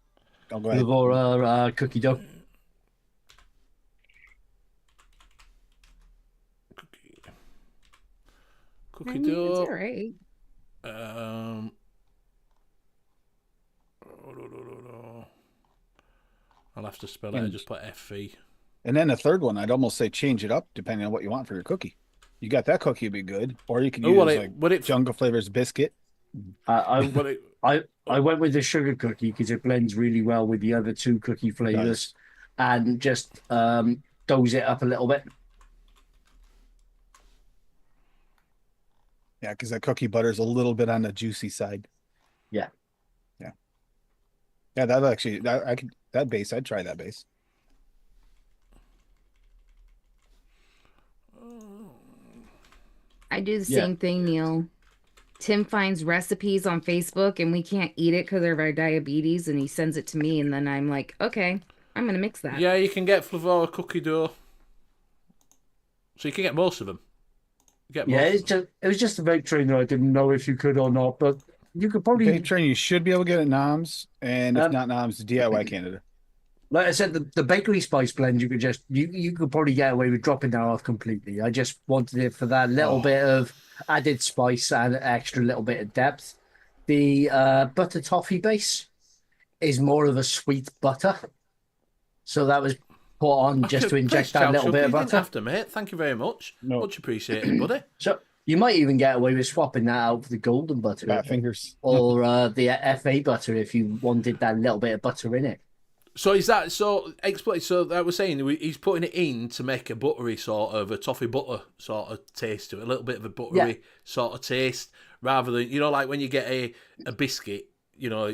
Oh, go ahead. Flavora cookie dough. Cookie I mean, dough. it's all right. I'll have to spell it. I just put FE. And then the third one, I'd almost say change it up depending on what you want for your cookie. You got that cookie would be good, or you could use Jungle Flavors biscuit. I went with the sugar cookie because it blends really well with the other two cookie flavors, and just dose it up a little bit. Yeah, because that cookie butter is a little bit on the juicy side. Yeah. Yeah, that actually that base, I'd try that base. I do the same thing, Neil. Tim finds recipes on Facebook and we can't eat it because of our diabetes, and he sends it to me, and then I'm like, okay, I'm gonna mix that. Yeah, you can get Flavora cookie dough. So you can get most of them. It was just a Vape Train that I didn't know if you could or not, but you could probably Vape Train, you should be able to get it at Noms, and if not Noms, DIY Canada. Like I said, the bakery spice blend, you could probably get away with dropping that off completely. I just wanted it for that little bit of added spice and extra little bit of depth. The butter toffee base is more of a sweet butter, so that was put on just to inject that little bit of butter. After, mate. Thank you very much. No. Much appreciated, buddy. So you might even get away with swapping that out for the golden butter, Fat fingers. or the FA butter if you wanted that little bit of butter in it. So is that so? Explain. So that was saying he's putting it in to make a buttery sort of a toffee butter sort of taste to it, a little bit of a buttery sort of taste, rather than like when you get a biscuit,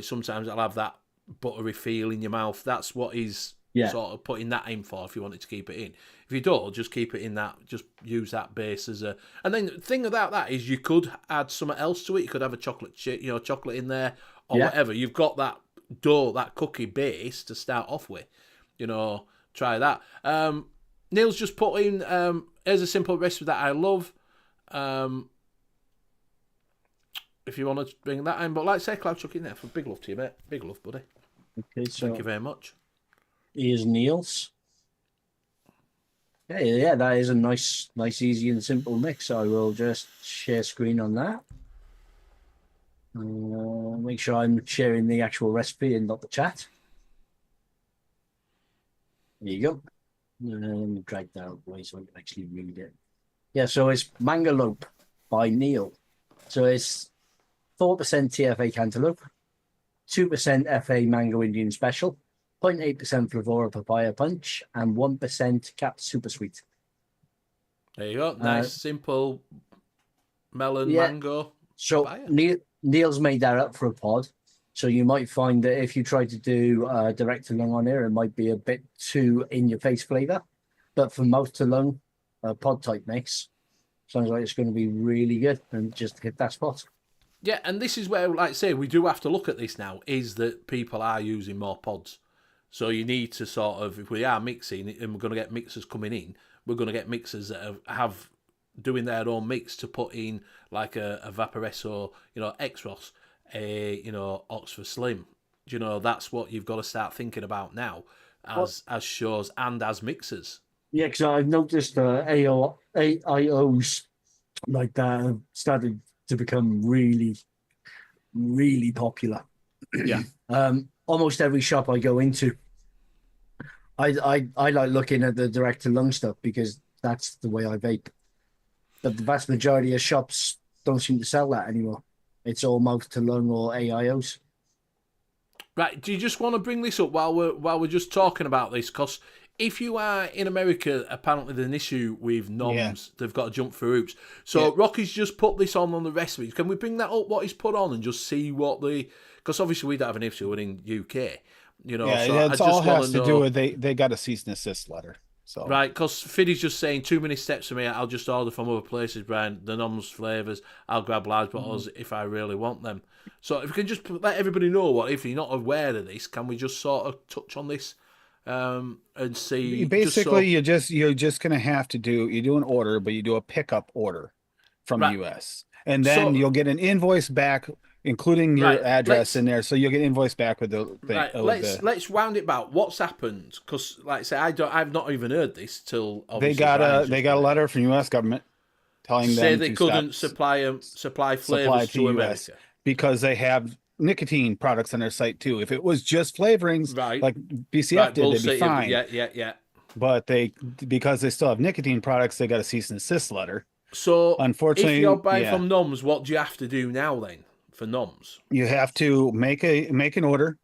sometimes it'll have that buttery feel in your mouth. That's what he's sort of putting that in for. If you wanted to keep it in, if you don't, just keep it in that. Just use that base as a. And then the thing about that is you could add something else to it. You could have a chocolate chocolate in there or whatever. You've got that dough, that cookie base to start off with. Try that. Neil's just put in here's a simple recipe that I love. If you want to bring that in, but like I say, Cloud, chuck in there for big love to you, mate. Big love, buddy. Okay, so thank you very much. Here's Neil's. Yeah, that is a nice, easy and simple mix. I will just share screen on that. Make sure I'm sharing the actual recipe and not the chat. There you go. Let me drag that out way so I can actually read it. Yeah, so it's Mangalope by Neil. So it's 4% TFA cantaloupe, 2% FA Mango Indian Special, 0.8% Flavour Papaya Punch, and 1% Cap Super Sweet. There you go. Nice, simple melon, yeah. mango. So Papaya. Neil's made that up for a pod. So you might find that if you try to do direct to lung on here, it might be a bit too in your face flavour. But for mouth to lung, pod type mix, sounds like it's going to be really good and just hit that spot. Yeah, and this is where, like I say, we do have to look at this now, is that people are using more pods. So you need to sort of, if we are mixing, and we're going to get mixers coming in, we're going to get mixers that have doing their own mix to put in like a Vaporesso, X-Ross, Oxford Slim. That's what you've got to start thinking about now as shows and as mixers. Yeah, because I've noticed AIOs like that have started to become really, really popular. Yeah. Almost every shop I go into, I like looking at the direct to lung stuff because that's the way I vape. But the vast majority of shops don't seem to sell that anymore. It's all mouth to lung or AIOs. Right. Do you just want to bring this up while we're just talking about this? Because if you are in America, apparently there's an issue with noms. Yeah. They've got to jump through hoops. So Rocky's just put this on the rest of it. Can we bring that up, what he's put on, and just see what because obviously we don't have an issue. We're in UK. It all has to do with they got a cease and desist letter. So. Right, because Fiddy's just saying too many steps for me. I'll just order from other places, Brian. The noms flavours. I'll grab large bottles if I really want them. So if we can just let everybody know if you're not aware of this, can we just sort of touch on this and see? Basically, you're just gonna have to do an order, but you do a pickup order from the US, and then you'll get an invoice back, including your address in there. So you'll get invoice back with the thing. Right, let's round it back. What's happened? Because, like I say, I've not even heard this till they got a letter from U.S. government telling them they couldn't supply flavors to America because they have nicotine products on their site too. If it was just flavorings, like BCF did, they'd be fine. Yeah. But because they still have nicotine products, they got a cease and desist letter. So, unfortunately, if you're buying from noms, what do you have to do now then? For noms, you have to make an order,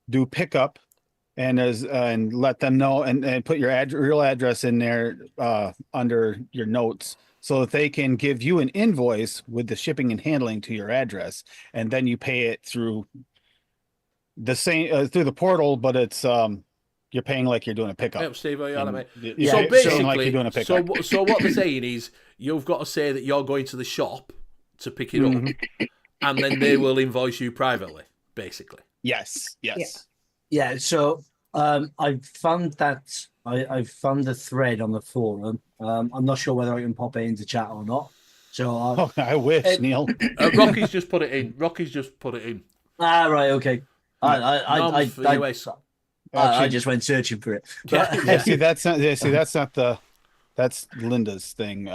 do pickup, and let them know and put your real address in there under your notes so that they can give you an invoice with the shipping and handling to your address, and then you pay it through the same through the portal, but it's you're paying like you're doing a pickup. Yep, Steve, mate. So basically, like you're doing a pickup. So what they're saying is you've got to say that you're going to the shop to pick it up. And then they will invoice you privately, basically. Yes. Yeah. So I found that I found the thread on the forum. I'm not sure whether I can pop it into chat or not. So I wish, Neil. Rocky's just put it in. Ah, right. Okay. I just went searching for it. That's Linda's thing.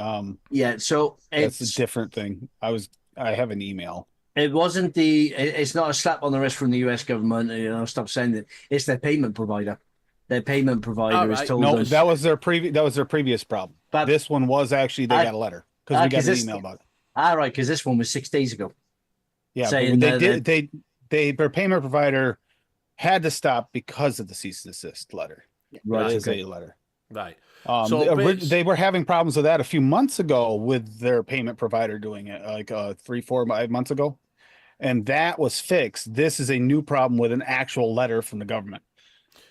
So that's a different thing. I have an email. It wasn't it's not a slap on the wrist from the US government, stop saying it. It's their payment provider. Their payment provider has told us. That was their previous problem. But this one was actually, they got a letter because we got an email about it. Right, because this one was 6 days ago. Yeah, their payment provider had to stop because of the cease and desist letter. Right. It is a letter. Right. They were having problems with that a few months ago with their payment provider doing it, like 3-4 months ago. And that was fixed. This is a new problem with an actual letter from the government.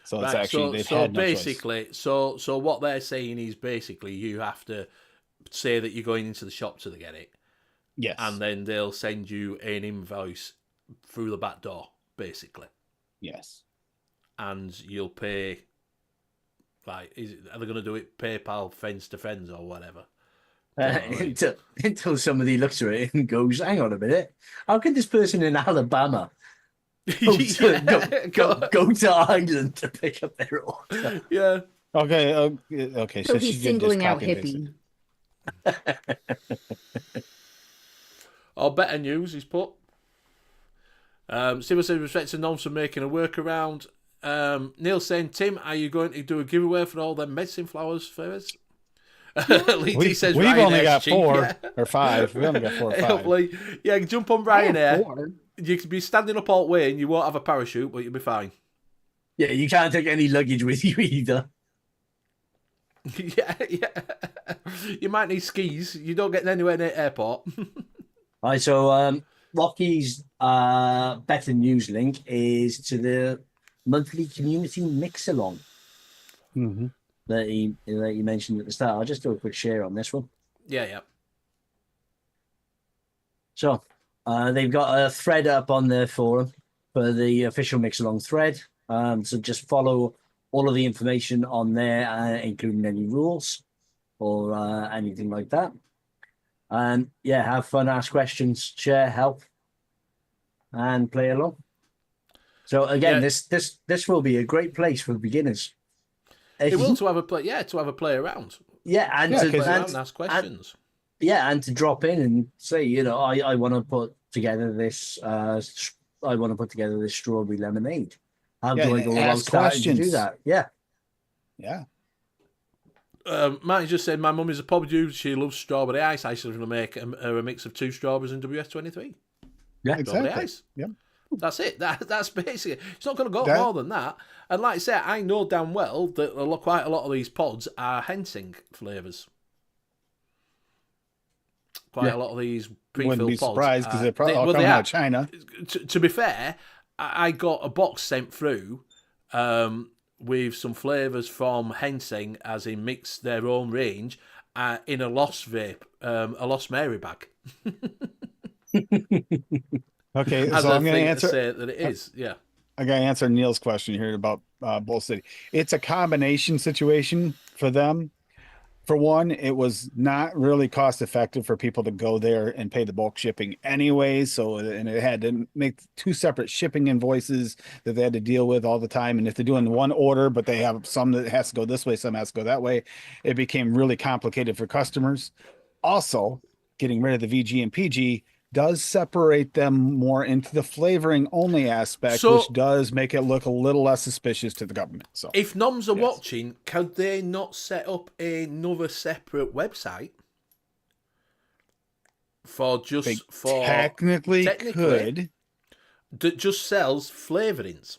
So it's actually they've had no choice. So what they're saying is basically you have to say that you're going into the shop to get it. Yes. And then they'll send you an invoice through the back door, basically. Yes. And you'll pay. Are they going to do it PayPal, friends to friends, or whatever? Until somebody looks at it and goes, "Hang on a minute, how can this person in Alabama go to Ireland to pick up their order?" Yeah. Okay. So he's singling out hippie. Or better news, he's put. Steve says respect to noms for making a workaround. Neil saying, Tim, are you going to do a giveaway for all them medicine flowers favours? Says we've only got 4 or 5. We only got 4 or 5. Yeah, jump on Ryanair. You could be standing up all the way and you won't have a parachute, but you'll be fine. Yeah, you can't take any luggage with you either. Yeah. You might need skis. You don't get anywhere near airport. Right, so Rocky's better news link is to the monthly community mix-along that he mentioned at the start. I'll just do a quick share on this one. Yeah. So they've got a thread up on their forum for the official mix-along thread. So just follow all of the information on there, including any rules or anything like that. And yeah, have fun, ask questions, share, help, and play along. So again, this will be a great place for beginners. It will to have a play. Yeah, to have a play around. Yeah, and to ask questions. And to drop in and say, I want to put together this. I want to put together this strawberry lemonade. How do I go about starting to do that? Yeah. Martin just said, my mum is a pub dude. She loves strawberry ice. I should make a mix of 2 strawberries and WS-23. Yeah, Strawberry exactly. ice. Yep. That's it. That's basically it. It's not going to go more than that. And like I said, I know damn well that quite a lot of these pods are Hensing flavours. Quite a lot of these pre-filled Wouldn't be pods. surprised because they're probably all coming out of China. To be fair, I got a box sent through with some flavours from Hensing, as in mix their own range, in a Lost Vape, a Lost Mary bag. Okay, As so I'm going to to answer. say that it is, yeah. I got to answer Neil's question here about Bull City. It's a combination situation for them. For one, it was not really cost effective for people to go there and pay the bulk shipping anyway. So, and it had to make 2 separate shipping invoices that they had to deal with all the time. And if they're doing one order, but they have some that has to go this way, some has to go that way, it became really complicated for customers. Also, getting rid of the VG and PG does separate them more into the flavoring only aspect, which does make it look a little less suspicious to the government. So if noms are watching, could they not set up another separate website for technically could that just sells flavorings?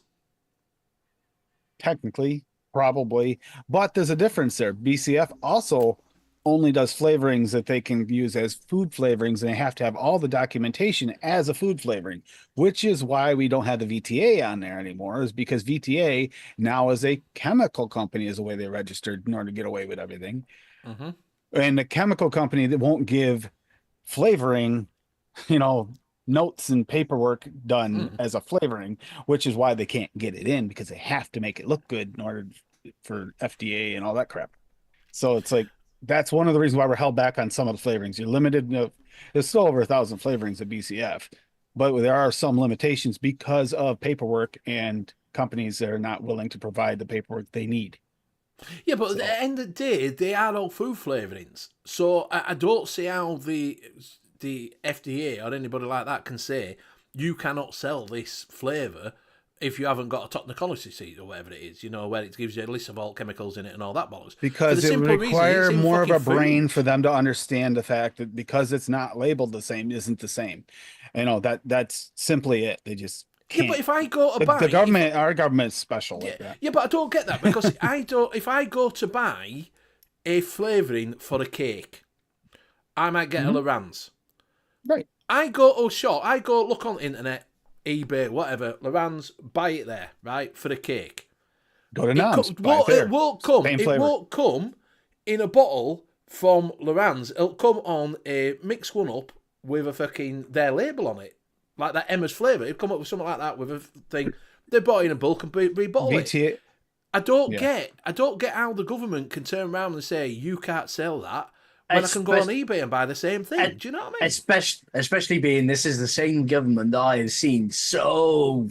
Technically, probably, but there's a difference there. BCF also only does flavorings that they can use as food flavorings, and they have to have all the documentation as a food flavoring, which is why we don't have the VTA on there anymore, is because VTA now is a chemical company, is the way they registered in order to get away with everything. And the chemical company that won't give flavoring, notes and paperwork done as a flavoring, which is why they can't get it in, because they have to make it look good in order for FDA and all that crap. So it's like, that's one of the reasons why we're held back on some of the flavorings. You're limited. There's still over 1,000 flavorings at BCF, but there are some limitations because of paperwork and companies that are not willing to provide the paperwork they need. Yeah, but at the end of the day, they are all food flavourings. So I don't see how the FDA or anybody like that can say you cannot sell this flavour if you haven't got a toxicology sheet or whatever it is, where it gives you a list of all chemicals in it and all that bollocks. Because it would require more of a brain for them to understand the fact that because it's not labeled the same, isn't the same. That's simply it. They just can't. Yeah, but if I go to buy... our government is special like that. Yeah, but I don't get that, because if I go to buy a flavouring for a cake, I might get a Loran's. Right. I go to a shop, I go look on the internet, eBay, whatever, Loran's, buy it there, right, for a cake. Go to Nams, it won't come in a bottle from Loran's. It'll come on a mix one up with a fucking their label on it, like that Emma's flavour. It'll come up with something like that with a thing. They bought it in a bulk and rebottle it. I don't get how the government can turn around and say you can't sell that when I can go on eBay and buy the same thing. Do you know what I mean? Especially being this is the same government that I have seen so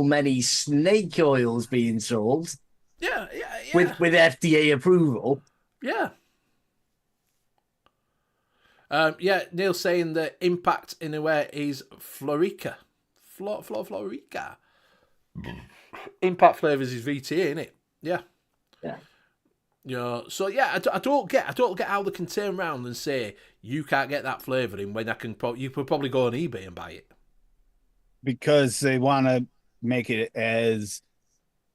many snake oils being sold. Yeah. With FDA approval. Yeah. Neil's saying the impact in a way is Florica. Florica. Impact Flavours is VTA, innit? Yeah. So I don't get how they can turn around and say you can't get that flavouring when you could probably go on eBay and buy it. because they want to make it as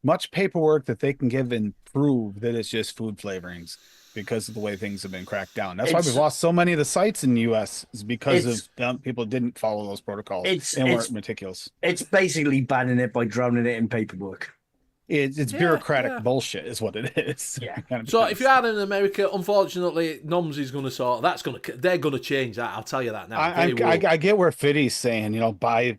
much paperwork that they can give and prove that it's just food flavorings because of the way things have been cracked down. That's why we've It's lost so many of the sites in the US is because it's of them, people didn't follow those protocols it's and it's weren't meticulous. it's basically banning it by drowning it in paperwork. It's Yeah, bureaucratic yeah. bullshit is what it is. Yeah. So if you are in America, unfortunately, Noms is going to sort. They're going to change that. I'll tell you that now. I They will. I get where Fiddy's saying, buy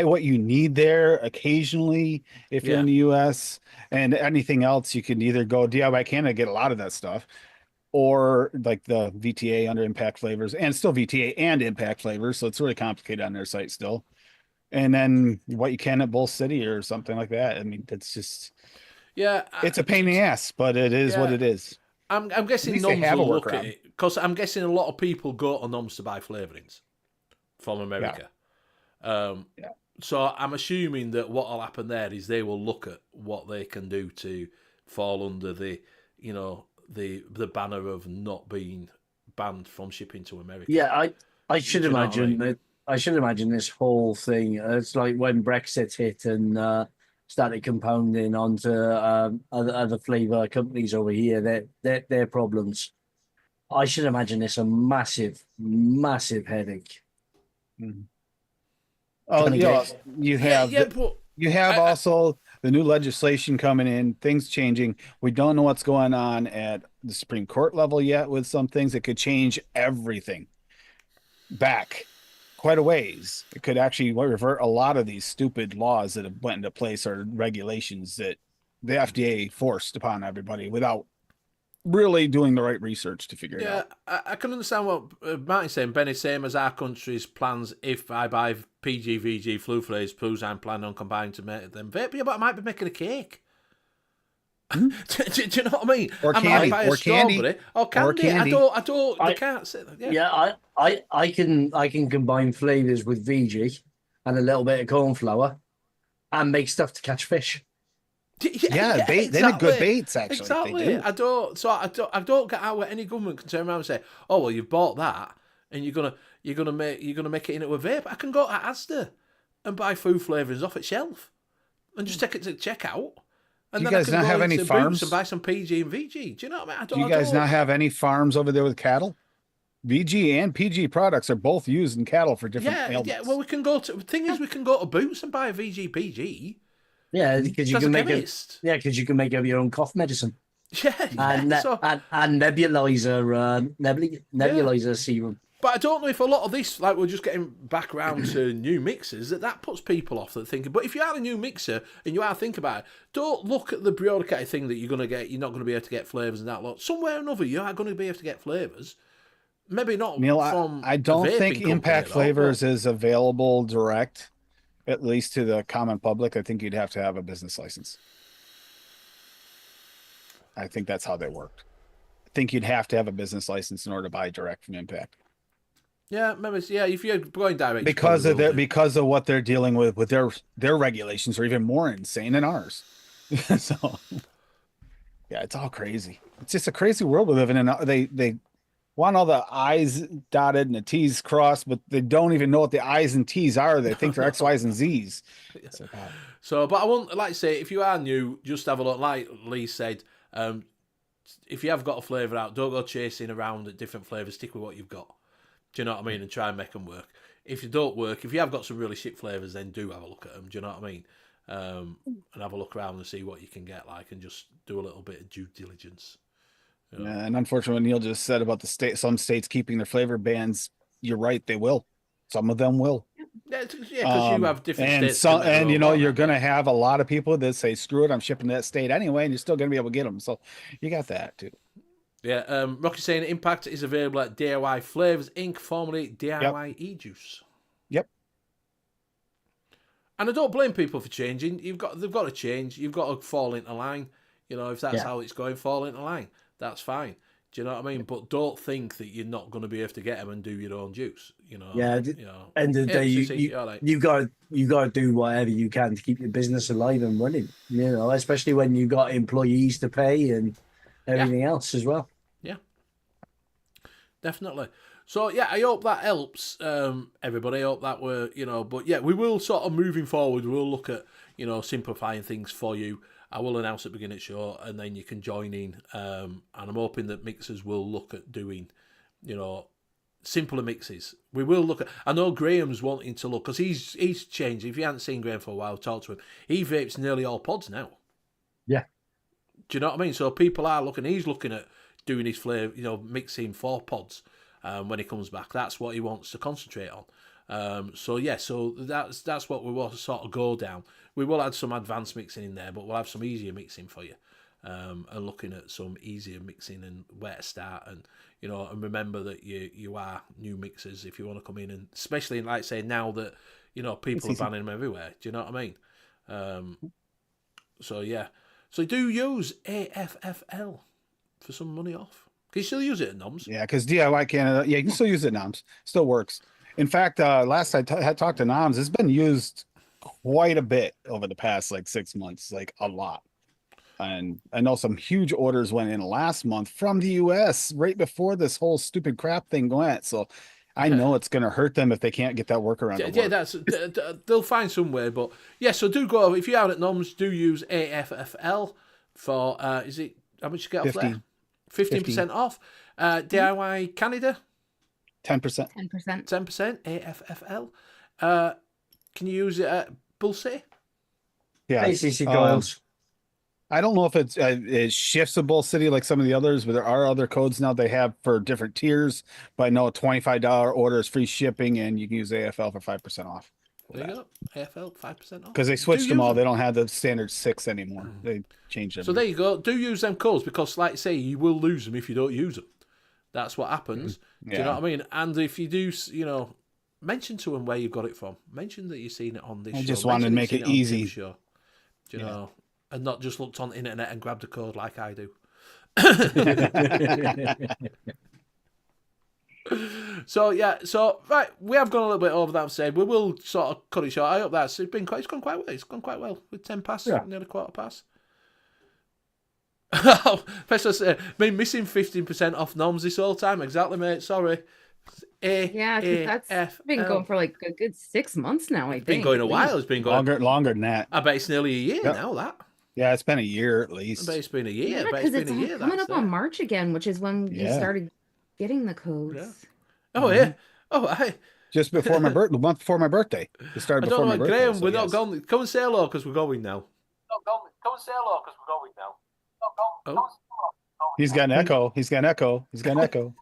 what you need there occasionally if you're Yeah. in the US, and anything else you can either go DIY Canada, get a lot of that stuff, or like the VTA under impact flavors, and still VTA and impact flavors, so it's really complicated on their site still. And then what you can at Bull City or something like that. I mean, it's just Yeah, it's a pain in the ass, but it is what Yeah. it is. I'm guessing least they Noms have a will look at workaround. it because I'm guessing a lot of people go to Noms to buy flavourings from America. Yeah. So I'm assuming that what will happen there is they will look at what they can do to fall under the banner of not being banned from shipping to America. Yeah, I should Do you know what I imagine mean? that. I should imagine this whole thing. It's like when Brexit hit and started compounding onto other flavour companies over here. Their problems. I should imagine this a massive, massive headache. Oh, Trying to yeah, get- you have but you have I- also the new legislation coming in, things changing. We don't know what's going on at the Supreme Court level yet with some things that could change everything back quite a ways. It could actually revert a lot of these stupid laws that have went into place or regulations that the FDA forced upon everybody without really doing the right research to figure it Yeah, out. I can understand what Martin's saying. Benny, same as our country's plans. If I buy PGVG flu flavors, proves I'm planning on combining to make them vape. Yeah, but I might be making a cake. do you know what I mean? Or I candy, might buy a or candy, strawberry or candy. or candy. They can't say that. Yeah. Yeah, I can combine flavours with VG and a little bit of corn flour and make stuff to catch fish. Yeah, bait. They make good baits, actually. They Exactly. do. I don't get out where any government can turn around and say, "Oh well, you've bought that, and you're gonna make it into a vape." I can go to Asda and buy food flavours off its shelf, and just take it to checkout. And Do you then guys I can not go have any into farms? Boots and buy some PG and VG. Do you know what I mean? Do you guys not have any farms over there with cattle? VG and PG products are both used in cattle for different ailments. Yeah. Well, we can go to. The thing is, we can go to Boots and buy a VG PG. Yeah, because you As can a make it. chemist. Yeah, because you can make up your own cough medicine Yeah. and So, and nebulizer serum. but I don't know if a lot of this, like we're just getting back around to new mixers, that puts people off that thinking. But if you are a new mixer and you are thinking about it, don't look at the bureaucratic thing that you're not going to be able to get flavours and that lot. Somewhere or another, you are going to be able to get flavours. Maybe not Neil, from I a don't vaping think company Impact at all, Flavors but- is available direct, at least to the common public. I think you'd have to have a business license. I think that's how they worked. I think you'd have to have a business license in order to buy direct from Impact Yeah, maybe. Yeah, if you're going direct, you because probably of will their do. because of what they're dealing with their regulations are even more insane than ours. So yeah, it's all crazy. It's just a crazy world we live in, and they want all the I's dotted and the T's crossed, but they don't even know what the I's and T's are. They think they're X, Y's, and Z's. It's like, oh. So, but I want, like I say, if you are new, just have a look. Like Lee said, if you have got a flavour out, don't go chasing around at different flavours. Stick with what you've got. Do you know what I mean? And try and make them work. If you don't work, if you have got some really shit flavours, then do have a look at them. Do you know what I mean? And have a look around and see what you can get, like, and just do a little bit of due diligence. You know? Yeah, and unfortunately, what Neil just said about some states keeping their flavor bans. You're right, they will. Some of them will. Yeah, because you have different and states. some, that make their and you own know, law, you're don't gonna they? have a lot of people that say, "Screw it, I'm shipping to that state anyway," and you're still gonna be able to get them. So you got that too. Yeah, Rocky saying Impact is available at DIY Flavors Inc., formerly DIY E-Juice. Yep. And I don't blame people for changing. They've got to change. You've got to fall into line. You know, if that's how it's going, fall into line. That's fine. Do you know what I mean? But don't think that you're not going to be able to get them and do your own juice. You know. Yeah. You know. End of the day, you got to do whatever you can to keep your business alive and running. You know, especially when you got employees to pay and everything else as well. Yeah. Definitely. So yeah, I hope that helps everybody. I hope that we're, but yeah, we will sort of moving forward. We'll look at simplifying things for you. I will announce at the beginning of the show, and then you can join in. And I'm hoping that mixers will look at doing, simpler mixes. We will look at. I know Graham's wanting to look because he's changed. If you haven't seen Graham for a while, talk to him. He vapes nearly all pods now. Yeah. Do you know what I mean? So people are looking. He's looking at doing his flavour, mixing 4 pods when he comes back. That's what he wants to concentrate on. So that's what we want to sort of go down. We will add some advanced mixing in there, but we'll have some easier mixing for you. And looking at some easier mixing and where to start, and and remember that you are new mixers if you want to come in, and especially like say now that people are banning them everywhere. Do you know what I mean? So yeah, so do use AFFL for some money off. Can you still use it at NOMS? Yeah, because DIY Canada, you can still use it at NOMS. Still works. In fact, last I had talked to NOMS, it's been used quite a bit over the past 6 months, a lot. And I know some huge orders went in last month from the US right before this whole stupid crap thing went. So I know it's going to hurt them if they can't get that workaround. Yeah, they'll find some way. But yeah, so do go, if you're out at NOMS, do use AFFL for, is it, how much you get off there? 15% off. DIY Canada? 10%. 10%. 10% AFFL. Can you use it at Bull City? Yeah. ACC coils. I don't know if it shifts a Bull City like some of the others, but there are other codes now they have for different tiers. But I know a $25 order is free shipping, and you can use AFL for 5% off. There you go. AFL 5% off. Because they switched them all. They don't have the standard 6 anymore. They changed them. So there you go. Do use them codes because, like I say, you will lose them if you don't use them. That's what happens. Yeah. Do you know what I mean? And if you do, mention to them where you got it from. Mention that you've seen it on this show. I just wanted to make it easy. Show. Do you know? And not just looked on the internet and grabbed a code like I do. So right, we have gone a little bit over that said. We will sort of cut it short. I hope it's gone quite well. It's gone quite well with 10 past, nearly quarter past. Professor said, been missing 15% off NOMS this whole time. Exactly, mate. Sorry. Yeah, because that's been going for a good 6 months now. I think it's been going a while. It's been going longer than that. I bet it's nearly a year now. That. Yeah, it's been a year at least. I bet it's been a year. Yeah, because it's coming up on March again, which is when you started getting the codes. Yeah. Oh yeah. Oh, I. Just before my birthday, the month before my birthday. It started before my birthday. Graham, so we're not going. Come and say hello because we're going now. Come and say hello because we're going now. He's got an echo. He's got an echo. He's got an echo.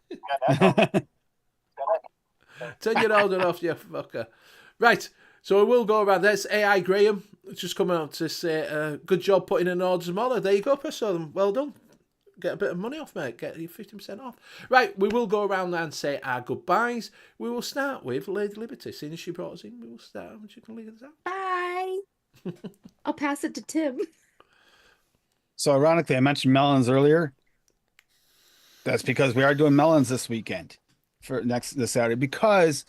Turn your order off, you fucker. Right, so we will go around. There's AI Graham. It's just coming out to say, good job putting in orders and all. There you go, Priscilla. Well done. Get a bit of money off, mate. Get you 50% off. Right, we will go around and say our goodbyes. We will start with Lady Liberty. Seeing as she brought us in, we will start. She can lead us out. Bye. I'll pass it to Tim. So ironically, I mentioned melons earlier. That's because we are doing melons this weekend for this Saturday, because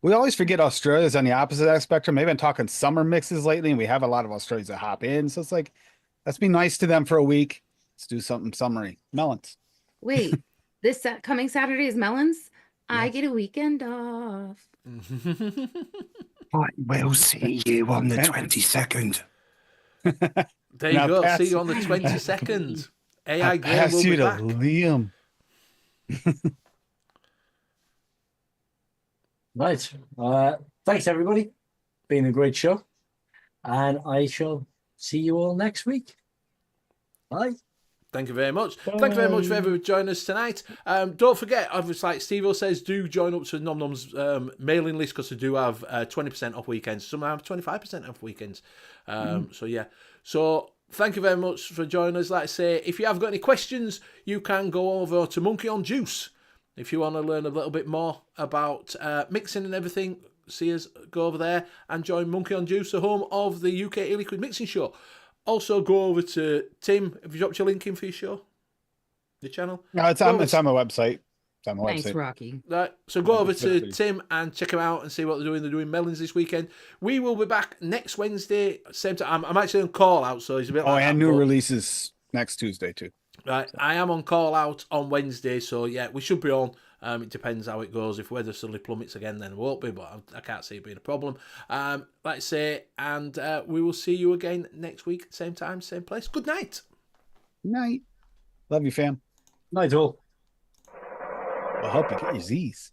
we always forget Australia's on the opposite of that spectrum. Maybe I'm talking summer mixes lately, and we have a lot of Australians that hop in. So it's let's be nice to them for a week. Let's do something summery. Melons. Wait, this coming Saturday is melons? Yes. I get a weekend off. I will see you on the 22nd. There you go. See you on the 22nd. AI Graham will be back. Liam. Right. Thanks, everybody. Been a great show. And I shall see you all next week. Bye. Thank you very much. Bye. Thank you very much for everyone joining us tonight. Don't forget, obviously, like Steve says, do join up to Nom Nom's mailing list because they do have 20% off weekends. Some have 25% off weekends. So, yeah. So, thank you very much for joining us. Like I say, if you have got any questions, you can go over to Monkey on Juice. If you want to learn a little bit more about mixing and everything, see us, go over there and join Monkey on Juice, the home of the U.K.E-liquid Mixing Show. Also, go over to Tim. Have you dropped your link in for your show? The channel? No, it's on my website. It's on my Thanks, website. Rocky. Right, so go over to Tim and check him out and see what they're doing. They're doing melons this weekend. We will be back next Wednesday, same time. I'm actually on call out, so it's a bit like and new releases next Tuesday, too. Right, I am on call out on Wednesday, so yeah, we should be on It depends how it goes. If weather suddenly plummets again, then it won't be, but I can't see it being a problem. Like I say, and we will see you again next week, same time, same place. Good night. Night. Love you, fam. Night all. I hope you get your Z's.